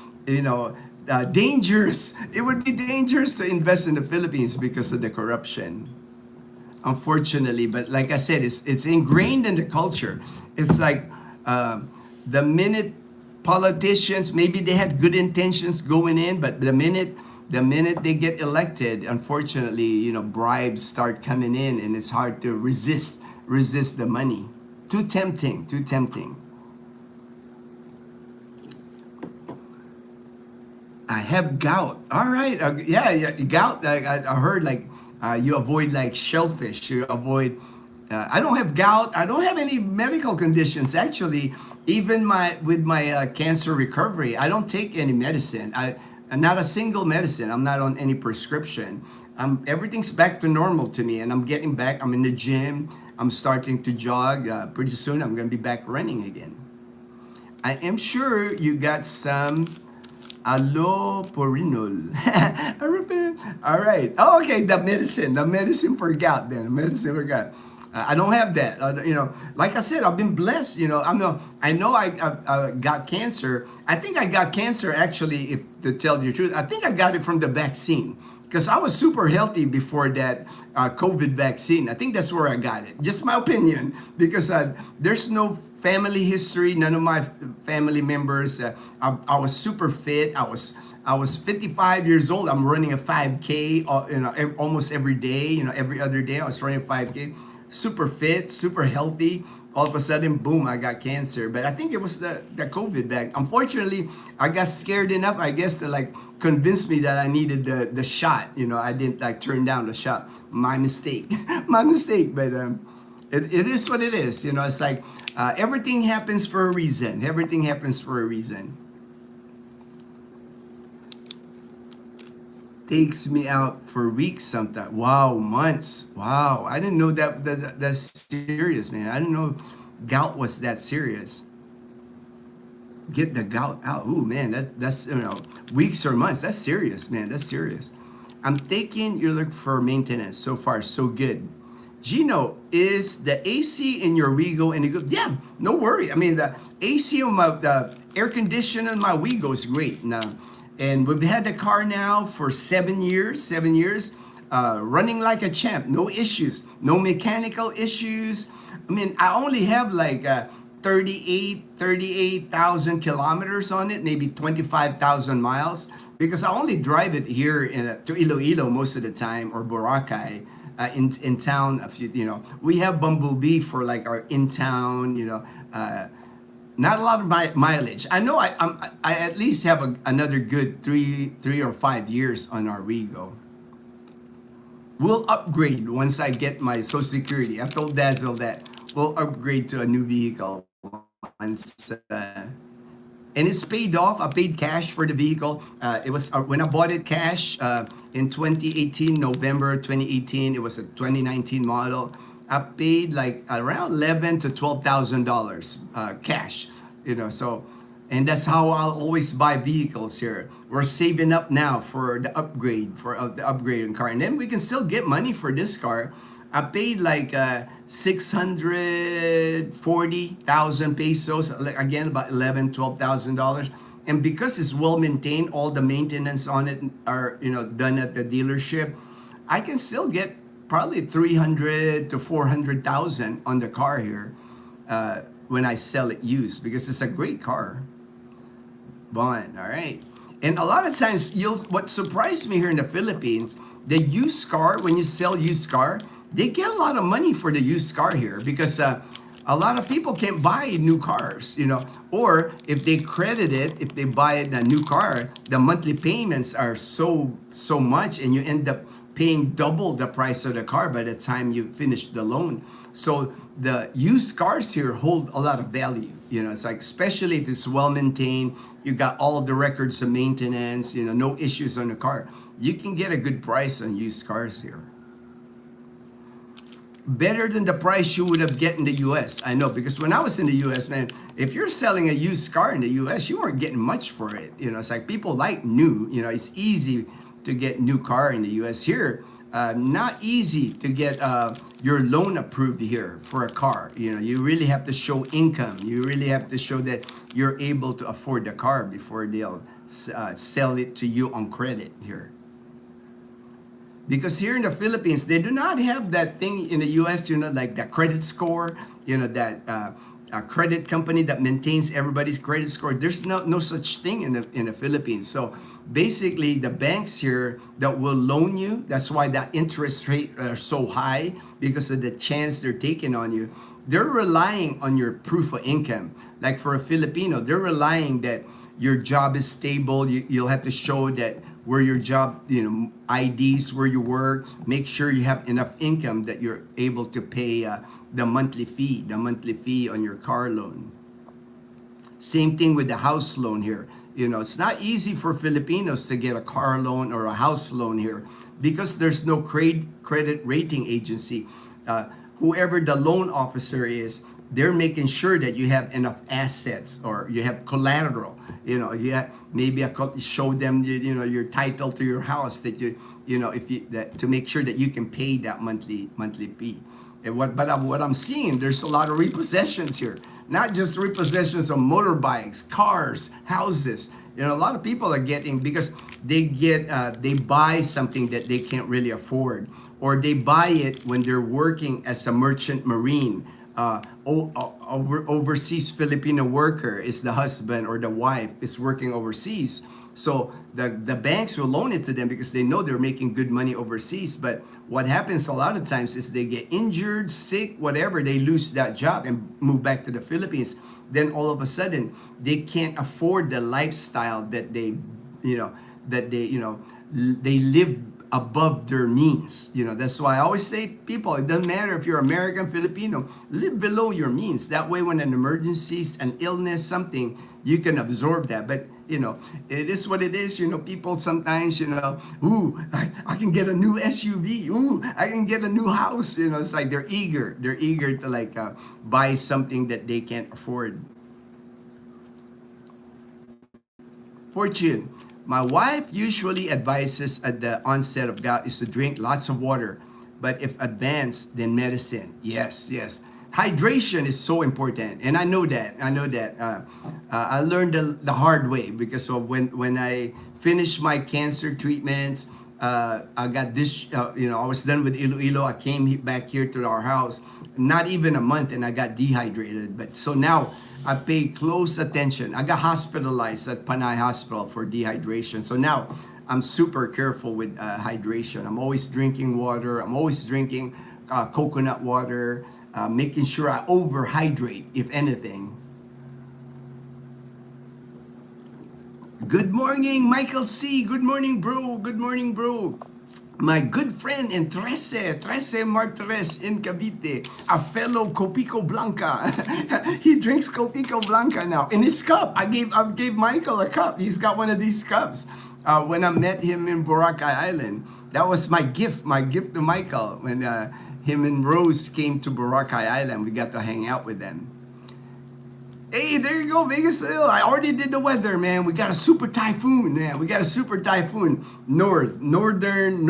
dangerous. It would be dangerous to invest in the Philippines because of the corruption. Unfortunately, but like I said, it's ingrained in the culture. It's like the minute politicians, maybe they had good intentions going in, but the minute they get elected, unfortunately, bribes start coming in, and it's hard to resist the money. Too tempting. I have gout. All right. Gout. I heard you avoid like shellfish. You avoid. I don't have gout. I don't have any medical conditions actually. Even with my cancer recovery, I don't take any medicine. Not a single medicine. I'm not on any prescription. Everything's back to normal to me, and I'm getting back. I'm in the gym. I'm starting to jog. Pretty soon, I'm going to be back running again. I am sure you got some allopurinol. All right. Oh, okay. The medicine for gout. I don't have that. Like I said, I've been blessed. I know I got cancer. I think I got cancer actually, if to tell you the truth. I think I got it from the vaccine because I was super healthy before that COVID vaccine. I think that's where I got it. Just my opinion, because there's no family history. None of my family members. I was super fit. I was 55 years old. I'm running a 5K, almost every day. Every other day I was running a 5K. Super fit, super healthy. All of a sudden, boom, I got cancer. But I think it was the COVID back. Unfortunately, I got scared enough, I guess, to convince me that I needed the shot. I didn't turn down the shot. My mistake. But it is what it is. It's like everything happens for a reason. takes me out for weeks sometimes. Wow, months. Wow, I didn't know that's serious, man. I didn't know gout was that serious. Get the gout out. Ooh, man, that's weeks or months. That's serious, man. That's serious. I'm thinking you look for maintenance. So far, so good. Gino, is the AC in your Wigo any good? Yeah, no worry. I mean, the AC on the air conditioner in my Wigo is great. Now, and we've had the car now for 7 years. 7 years, running like a champ. No issues. No mechanical issues. I mean, I only have like 38,000 kilometers on it, maybe 25,000 miles, because I only drive it here to Iloilo most of the time, or Boracay. In town, we have Bumblebee for like our in town, not a lot of mileage. I know I at least have another good three or 5 years on our Wigo. We'll upgrade once I get my Social Security. I've told Dazzle that we'll upgrade to a new vehicle once. And it's paid off. I paid cash for the vehicle. It was when I bought it cash in 2018, November 2018. It was a 2019 model. I paid like around $11,000 to $12,000 cash. So, and that's how I'll always buy vehicles here. We're saving up now for the upgrade the upgrading car, and then we can still get money for this car. I paid like 640,000 pesos, again about $12,000. And because it's well maintained, all the maintenance on it are done at the dealership. I can still get probably 300 to 400,000 on the car here when I sell it used, because it's a great car. Bond, all right. And a lot of times, what surprised me here in the Philippines, the used car, when you sell used car, they get a lot of money for the used car here, because a lot of people can't buy new cars, or if they credit it, if they buy a new car, the monthly payments are so much, and you end up paying double the price of the car by the time you finish the loan. So the used cars here hold a lot of value. It's like, especially if it's well maintained, you got all the records of maintenance, no issues on the car. You can get a good price on used cars here. Better than the price you would have get in the US. I know, because when I was in the US, man, if you're selling a used car in the US, you weren't getting much for it. It's like people like new. It's easy to get new car in the US. Here, not easy to get your loan approved here for a car. You really have to show income. You really have to show that you're able to afford the car before they'll sell it to you on credit here. Because here in the Philippines, they do not have that thing in the US, like the credit score, that a credit company that maintains everybody's credit score. There's no such thing in the Philippines. So basically, the banks here that will loan you, that's why that interest rate are so high, because of the chance they're taking on you. They're relying on your proof of income. Like for a Filipino, they're relying that your job is stable. You'll have to show that where your job, IDs, where you work, make sure you have enough income that you're able to pay the monthly fee on your car loan. Same thing with the house loan here. It's not easy for Filipinos to get a car loan or a house loan here, because there's no credit rating agency. Whoever the loan officer is, they're making sure that you have enough assets, or you have collateral. You have maybe show them your title to your house, that to make sure that you can pay that monthly fee. And what I'm seeing, there's a lot of repossessions here. Not just repossessions of motorbikes, cars, houses. A lot of people are getting, because they buy something that they can't really afford, or they buy it when they're working as a merchant marine. Overseas Filipino worker is the husband, or the wife is working overseas. So the banks will loan it to them because they know they're making good money overseas. But what happens a lot of times is they get injured, sick, whatever, they lose that job and move back to the Philippines. Then all of a sudden, they can't afford the lifestyle that they live above their means. That's why I always say, people, it doesn't matter if you're American, Filipino, live below your means. That way, when an emergency, an illness, something, you can absorb that. But it is what it is. People sometimes, ooh, I can get a new SUV. Ooh, I can get a new house. It's like they're eager. They're eager to like buy something that they can't afford. Fortune. My wife usually advises at the onset of gout is to drink lots of water, but if advanced, then medicine. Yes, yes. Hydration is so important, and I know that. I know that. I learned the hard way because of when I finished my cancer treatments. I got this. I was done with Iloilo. I came back here to our house, not even a month, and I got dehydrated. But so now I pay close attention. I got hospitalized at Panay Hospital for dehydration. So now I'm super careful with hydration. I'm always drinking water. I'm always drinking coconut water, making sure I overhydrate, if anything. Good morning, Michael C. Good morning, bro. Good morning, bro. My good friend in Trece Martires in Cavite, a fellow Copico Blanca. He drinks Copico Blanca now in his cup. I gave Michael a cup. He's got one of these cups. When I met him in Boracay Island, that was my gift to Michael. When him and Rose came to Boracay Island, we got to hang out with them. Hey, there you go, Vegas. I already did the weather, man. We got a super typhoon, man. We got a super typhoon. Northern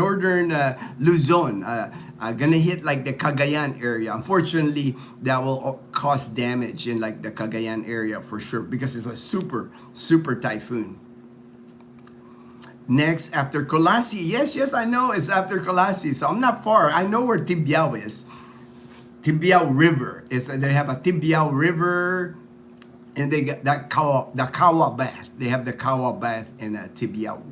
Luzon. Gonna hit like the Cagayan area. Unfortunately, that will cause damage in like the Cagayan area for sure because it's a super typhoon. Next, after Colasi. Yes, I know it's after Colasi. So I'm not far. I know where Tibiao is. Tibiao River. They have a Tibiao River. And they got that the Kawa Bath. They have the Kawa Bath in Tibiao.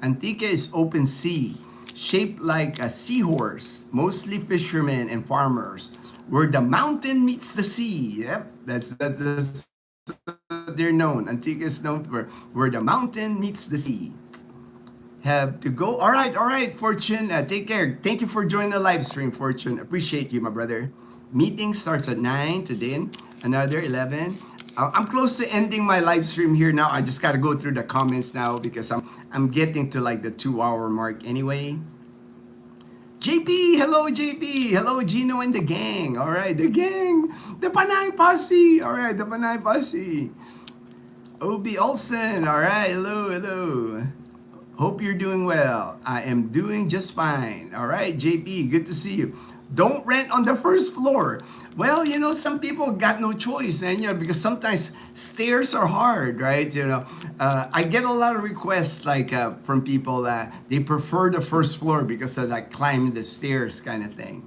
Antique is open sea, shaped like a seahorse, mostly fishermen and farmers, where the mountain meets the sea. Yep, that's they're known. Antique is known for where the mountain meets the sea. Have to go. All right, Fortune. Take care. Thank you for joining the live stream, Fortune. Appreciate you, my brother. Meeting starts at 9 today. Another 11. I'm close to ending my live stream here now. I just got to go through the comments now because I'm getting to like the 2-hour mark anyway. JP, hello JP, hello Ginno and the gang. All right, the gang, the Panay Posse. All right, the Panay Posse. Obi Olsen. All right, hello. Hope you're doing well. I am doing just fine. All right, JP, good to see you. Don't rent on the first floor. Well, some people got no choice, and because sometimes stairs are hard, right? I get a lot of requests like from people that they prefer the first floor because of that climbing the stairs kind of thing.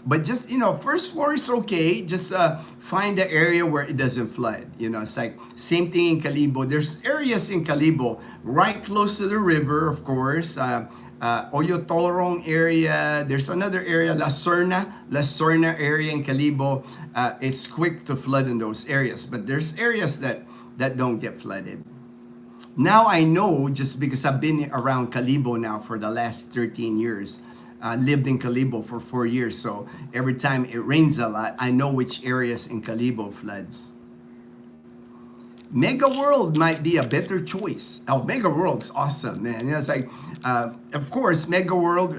But just, first floor is okay. Just find the area where it doesn't flood. It's like same thing in Calibo. There's areas in Calibo right close to the river, of course. Oyo Torong area. There's another area, La Serna area in Calibo. It's quick to flood in those areas, but there's areas that don't get flooded. Now I know just because I've been around Calibo now for the last 13 years. Lived in Calibo for 4 years, so every time it rains a lot, I know which areas in Calibo floods. Mega World might be a better choice. Oh, Mega World's awesome, man. It's like, of course, Mega World,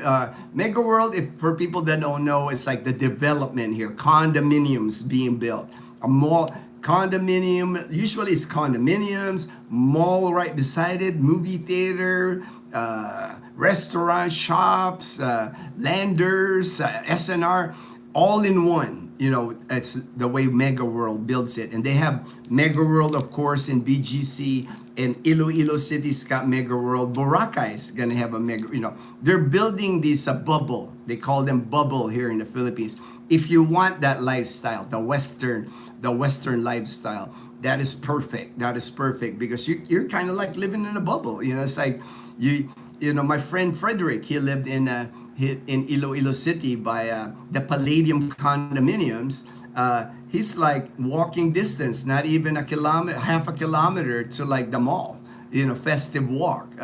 if for people that don't know, it's like the development here, condominiums being built. A mall, condominium, usually it's condominiums, mall right beside it, movie theater, restaurant, shops, landers, SNR, all in one. It's the way Mega World builds it. And they have Mega World, of course, in BGC. And Iloilo City's got Mega World. Boracay is going to have a Mega, they're building this bubble. They call them bubble here in the Philippines. If you want that lifestyle, the Western lifestyle, that is perfect. That is perfect because you're kind of like living in a bubble. It's like my friend Frederick, he lived in Iloilo City by the Palladium condominiums. He's like walking distance, not even half a kilometer to like the mall, festive walk.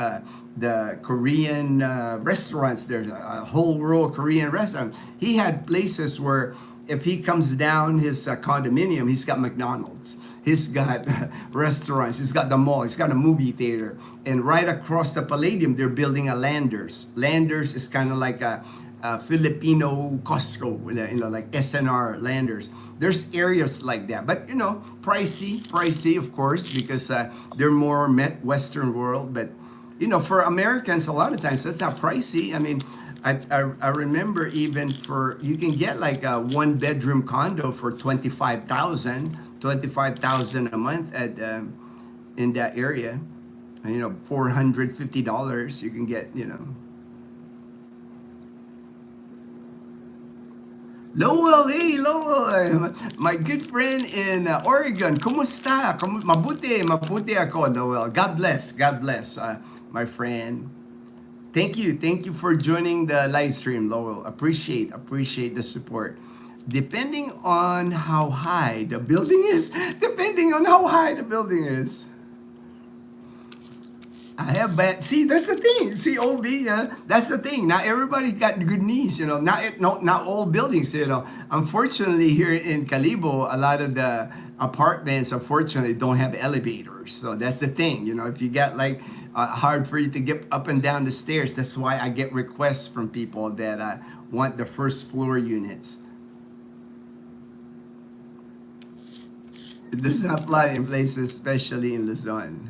The Korean restaurants, there's a whole row of Korean restaurants. He had places where if he comes down his condominium, he's got McDonald's. He's got restaurants. He's got the mall. He's got a movie theater. And right across the Palladium, they're building a Landers. Landers is kind of like a Filipino Costco, like SNR Landers. There's areas like that, but pricey, of course, because they're more Western world. But for Americans, a lot of times that's not pricey. I mean, I remember even you can get like a 1 bedroom condo for 25,000 a month at in that area. And, $450 you can get. Lowell, hey Lowell, my good friend in Oregon. Kumusta? Mabuti ako, Lowell. God bless, my friend. Thank you for joining the live stream, Lowell. Appreciate the support. Depending on how high the building is, I have bad. See, that's the thing. See, OB, that's the thing. Not everybody got good knees. Not all buildings. Unfortunately, here in Calibo, a lot of the apartments, unfortunately, don't have elevators. So that's the thing. If you got like hard for you to get up and down the stairs, that's why I get requests from people that want the first floor units. It does not fly in places, especially in Luzon.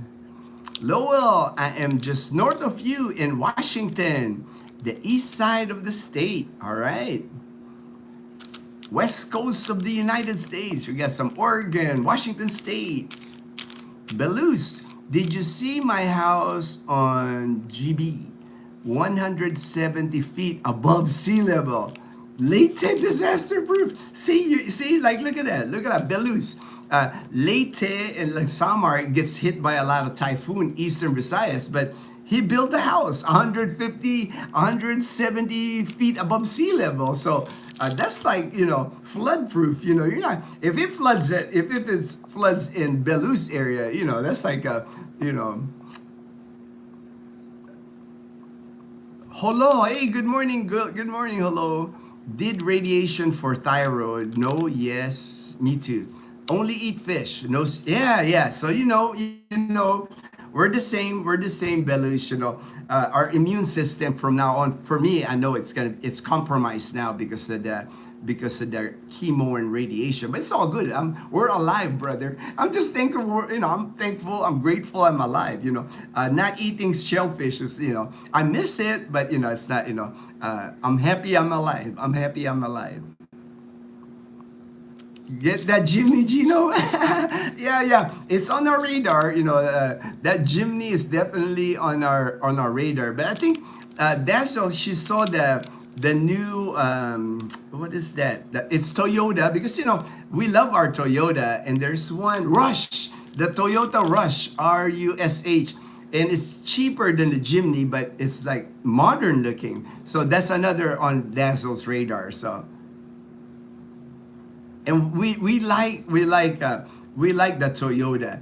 Lowell, I am just north of you in Washington, the east side of the state. All right. West coast of the United States. We got some Oregon, Washington State. Belus, did you see my house on GB? 170 feet above sea level. Leyte disaster proof. See, like look at that. Belus. Leyte and Samar gets hit by a lot of typhoon, Eastern Visayas, but he built a house 170 feet above sea level. So that's like, flood proof. You're not, if it floods in Belus area, that's like hello, hey, good morning, hello. Did radiation for thyroid? No, yes, me too. Only eat fish. No, yeah. So we're the same, Belush. Our immune system from now on, for me, I know it's compromised now because of the chemo and radiation. But it's all good. We're alive, brother. I'm just thankful. I'm thankful. I'm grateful. I'm alive. Not eating shellfish is, I miss it, but it's not. I'm happy. I'm alive. Get that Jimny, Ginno. Yeah. It's on our radar. That Jimny is definitely on our radar. But I think Dazzle, she saw the new what is that? It's Toyota, because we love our Toyota, and there's one Rush, the Toyota Rush, RUSH. And it's cheaper than the Jimny, but it's like modern looking. So that's another on Dazzle's radar. So. And we like the Toyota.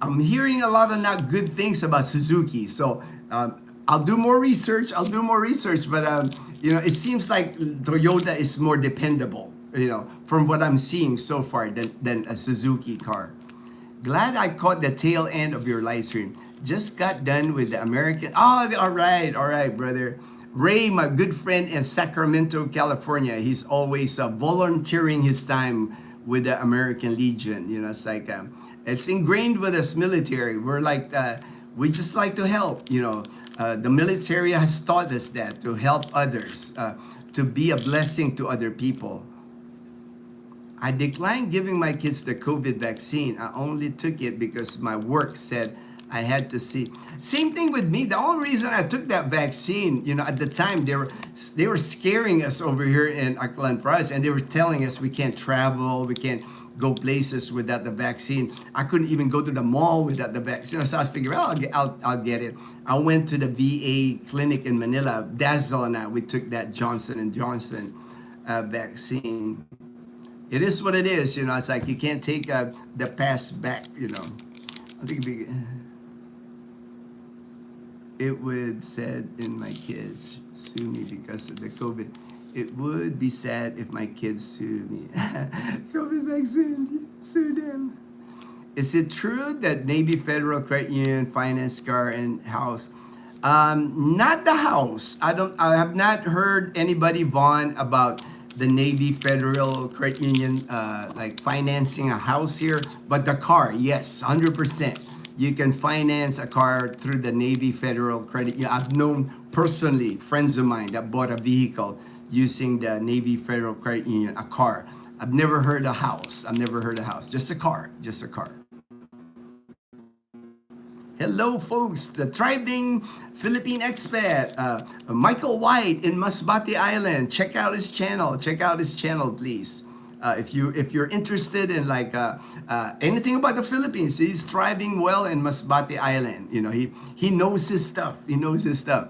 I'm hearing a lot of not good things about Suzuki, so I'll do more research. But it seems like Toyota is more dependable, from what I'm seeing so far than a Suzuki car. Glad I caught the tail end of your live stream. Just got done with the American. Oh, all right, brother. Ray, my good friend in Sacramento, California, he's always volunteering his time with the American Legion. It's like it's ingrained with us military. We're like we just like to help. The military has taught us that, to help others, to be a blessing to other people. I declined giving my kids the COVID vaccine. I only took it because my work said I had to see. Same thing with me. The only reason I took that vaccine, at the time they were scaring us over here in Aklan Price, and they were telling us we can't travel, we can't go places without the vaccine. I couldn't even go to the mall without the vaccine. So I was figuring, I'll get it. I went to the VA clinic in Manila. Dazzle and we took that Johnson & Johnson vaccine. It is what it is. It's like you can't take the past back. I think it would said in my kids sue me because of the COVID. It would be sad if my kids sue me. COVID vaccine, sue them. Is it true that Navy Federal Credit Union finance car and house? Not the house. I have not heard anybody, Vaughn, about the Navy Federal Credit Union like financing a house here, but the car, yes, 100%. You can finance a car through the Navy Federal Credit Union. I've known personally friends of mine that bought a vehicle using the Navy Federal Credit Union, a car. I've never heard a house. I've never heard a house. Just a car. Just a car. Hello, folks. The thriving Philippine expat, Michael White in Masbate Island. Check out his channel. Check out his channel, please. If you're interested in like anything about the Philippines, he's thriving well in Masbate Island. You know, he knows his stuff. He knows his stuff.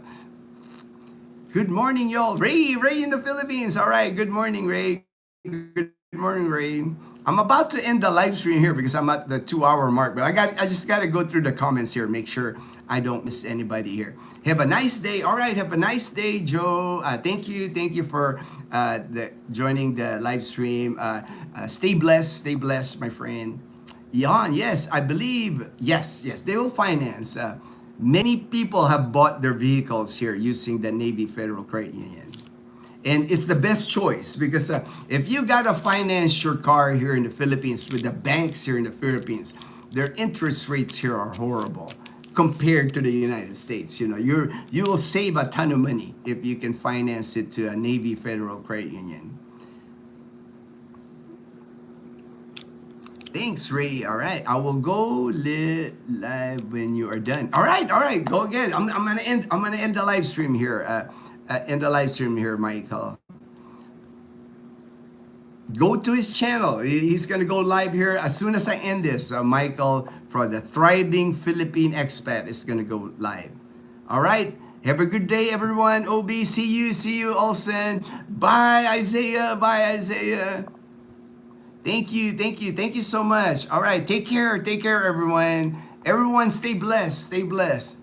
Good morning, y'all. Ray in the Philippines. All right. Good morning, Ray. Good morning, Ray. I'm about to end the live stream here because I'm at the 2-hour mark, but I just got to go through the comments here, make sure I don't miss anybody here. Have a nice day. All right, have a nice day, Joe. Thank you for joining the live stream. Stay blessed, my friend. Jan, yes, I believe, yes, they will finance. Many people have bought their vehicles here using the Navy Federal Credit Union. And it's the best choice because if you gotta finance your car here in the Philippines with the banks here in the Philippines, their interest rates here are horrible compared to the United States. You know, you will save a ton of money if you can finance it to a Navy Federal Credit Union. Thanks, Ray. All right, I will go live when you are done. All right, go again. I'm gonna end the live stream here. Michael. Go to his channel. He's gonna go live here as soon as I end this. Michael for the Thriving Philippine Expat is gonna go live. All right. Have a good day, everyone. OB, see you, Olsen. Bye, Isaiah. Thank you so much. All right, take care, everyone. Everyone, stay blessed.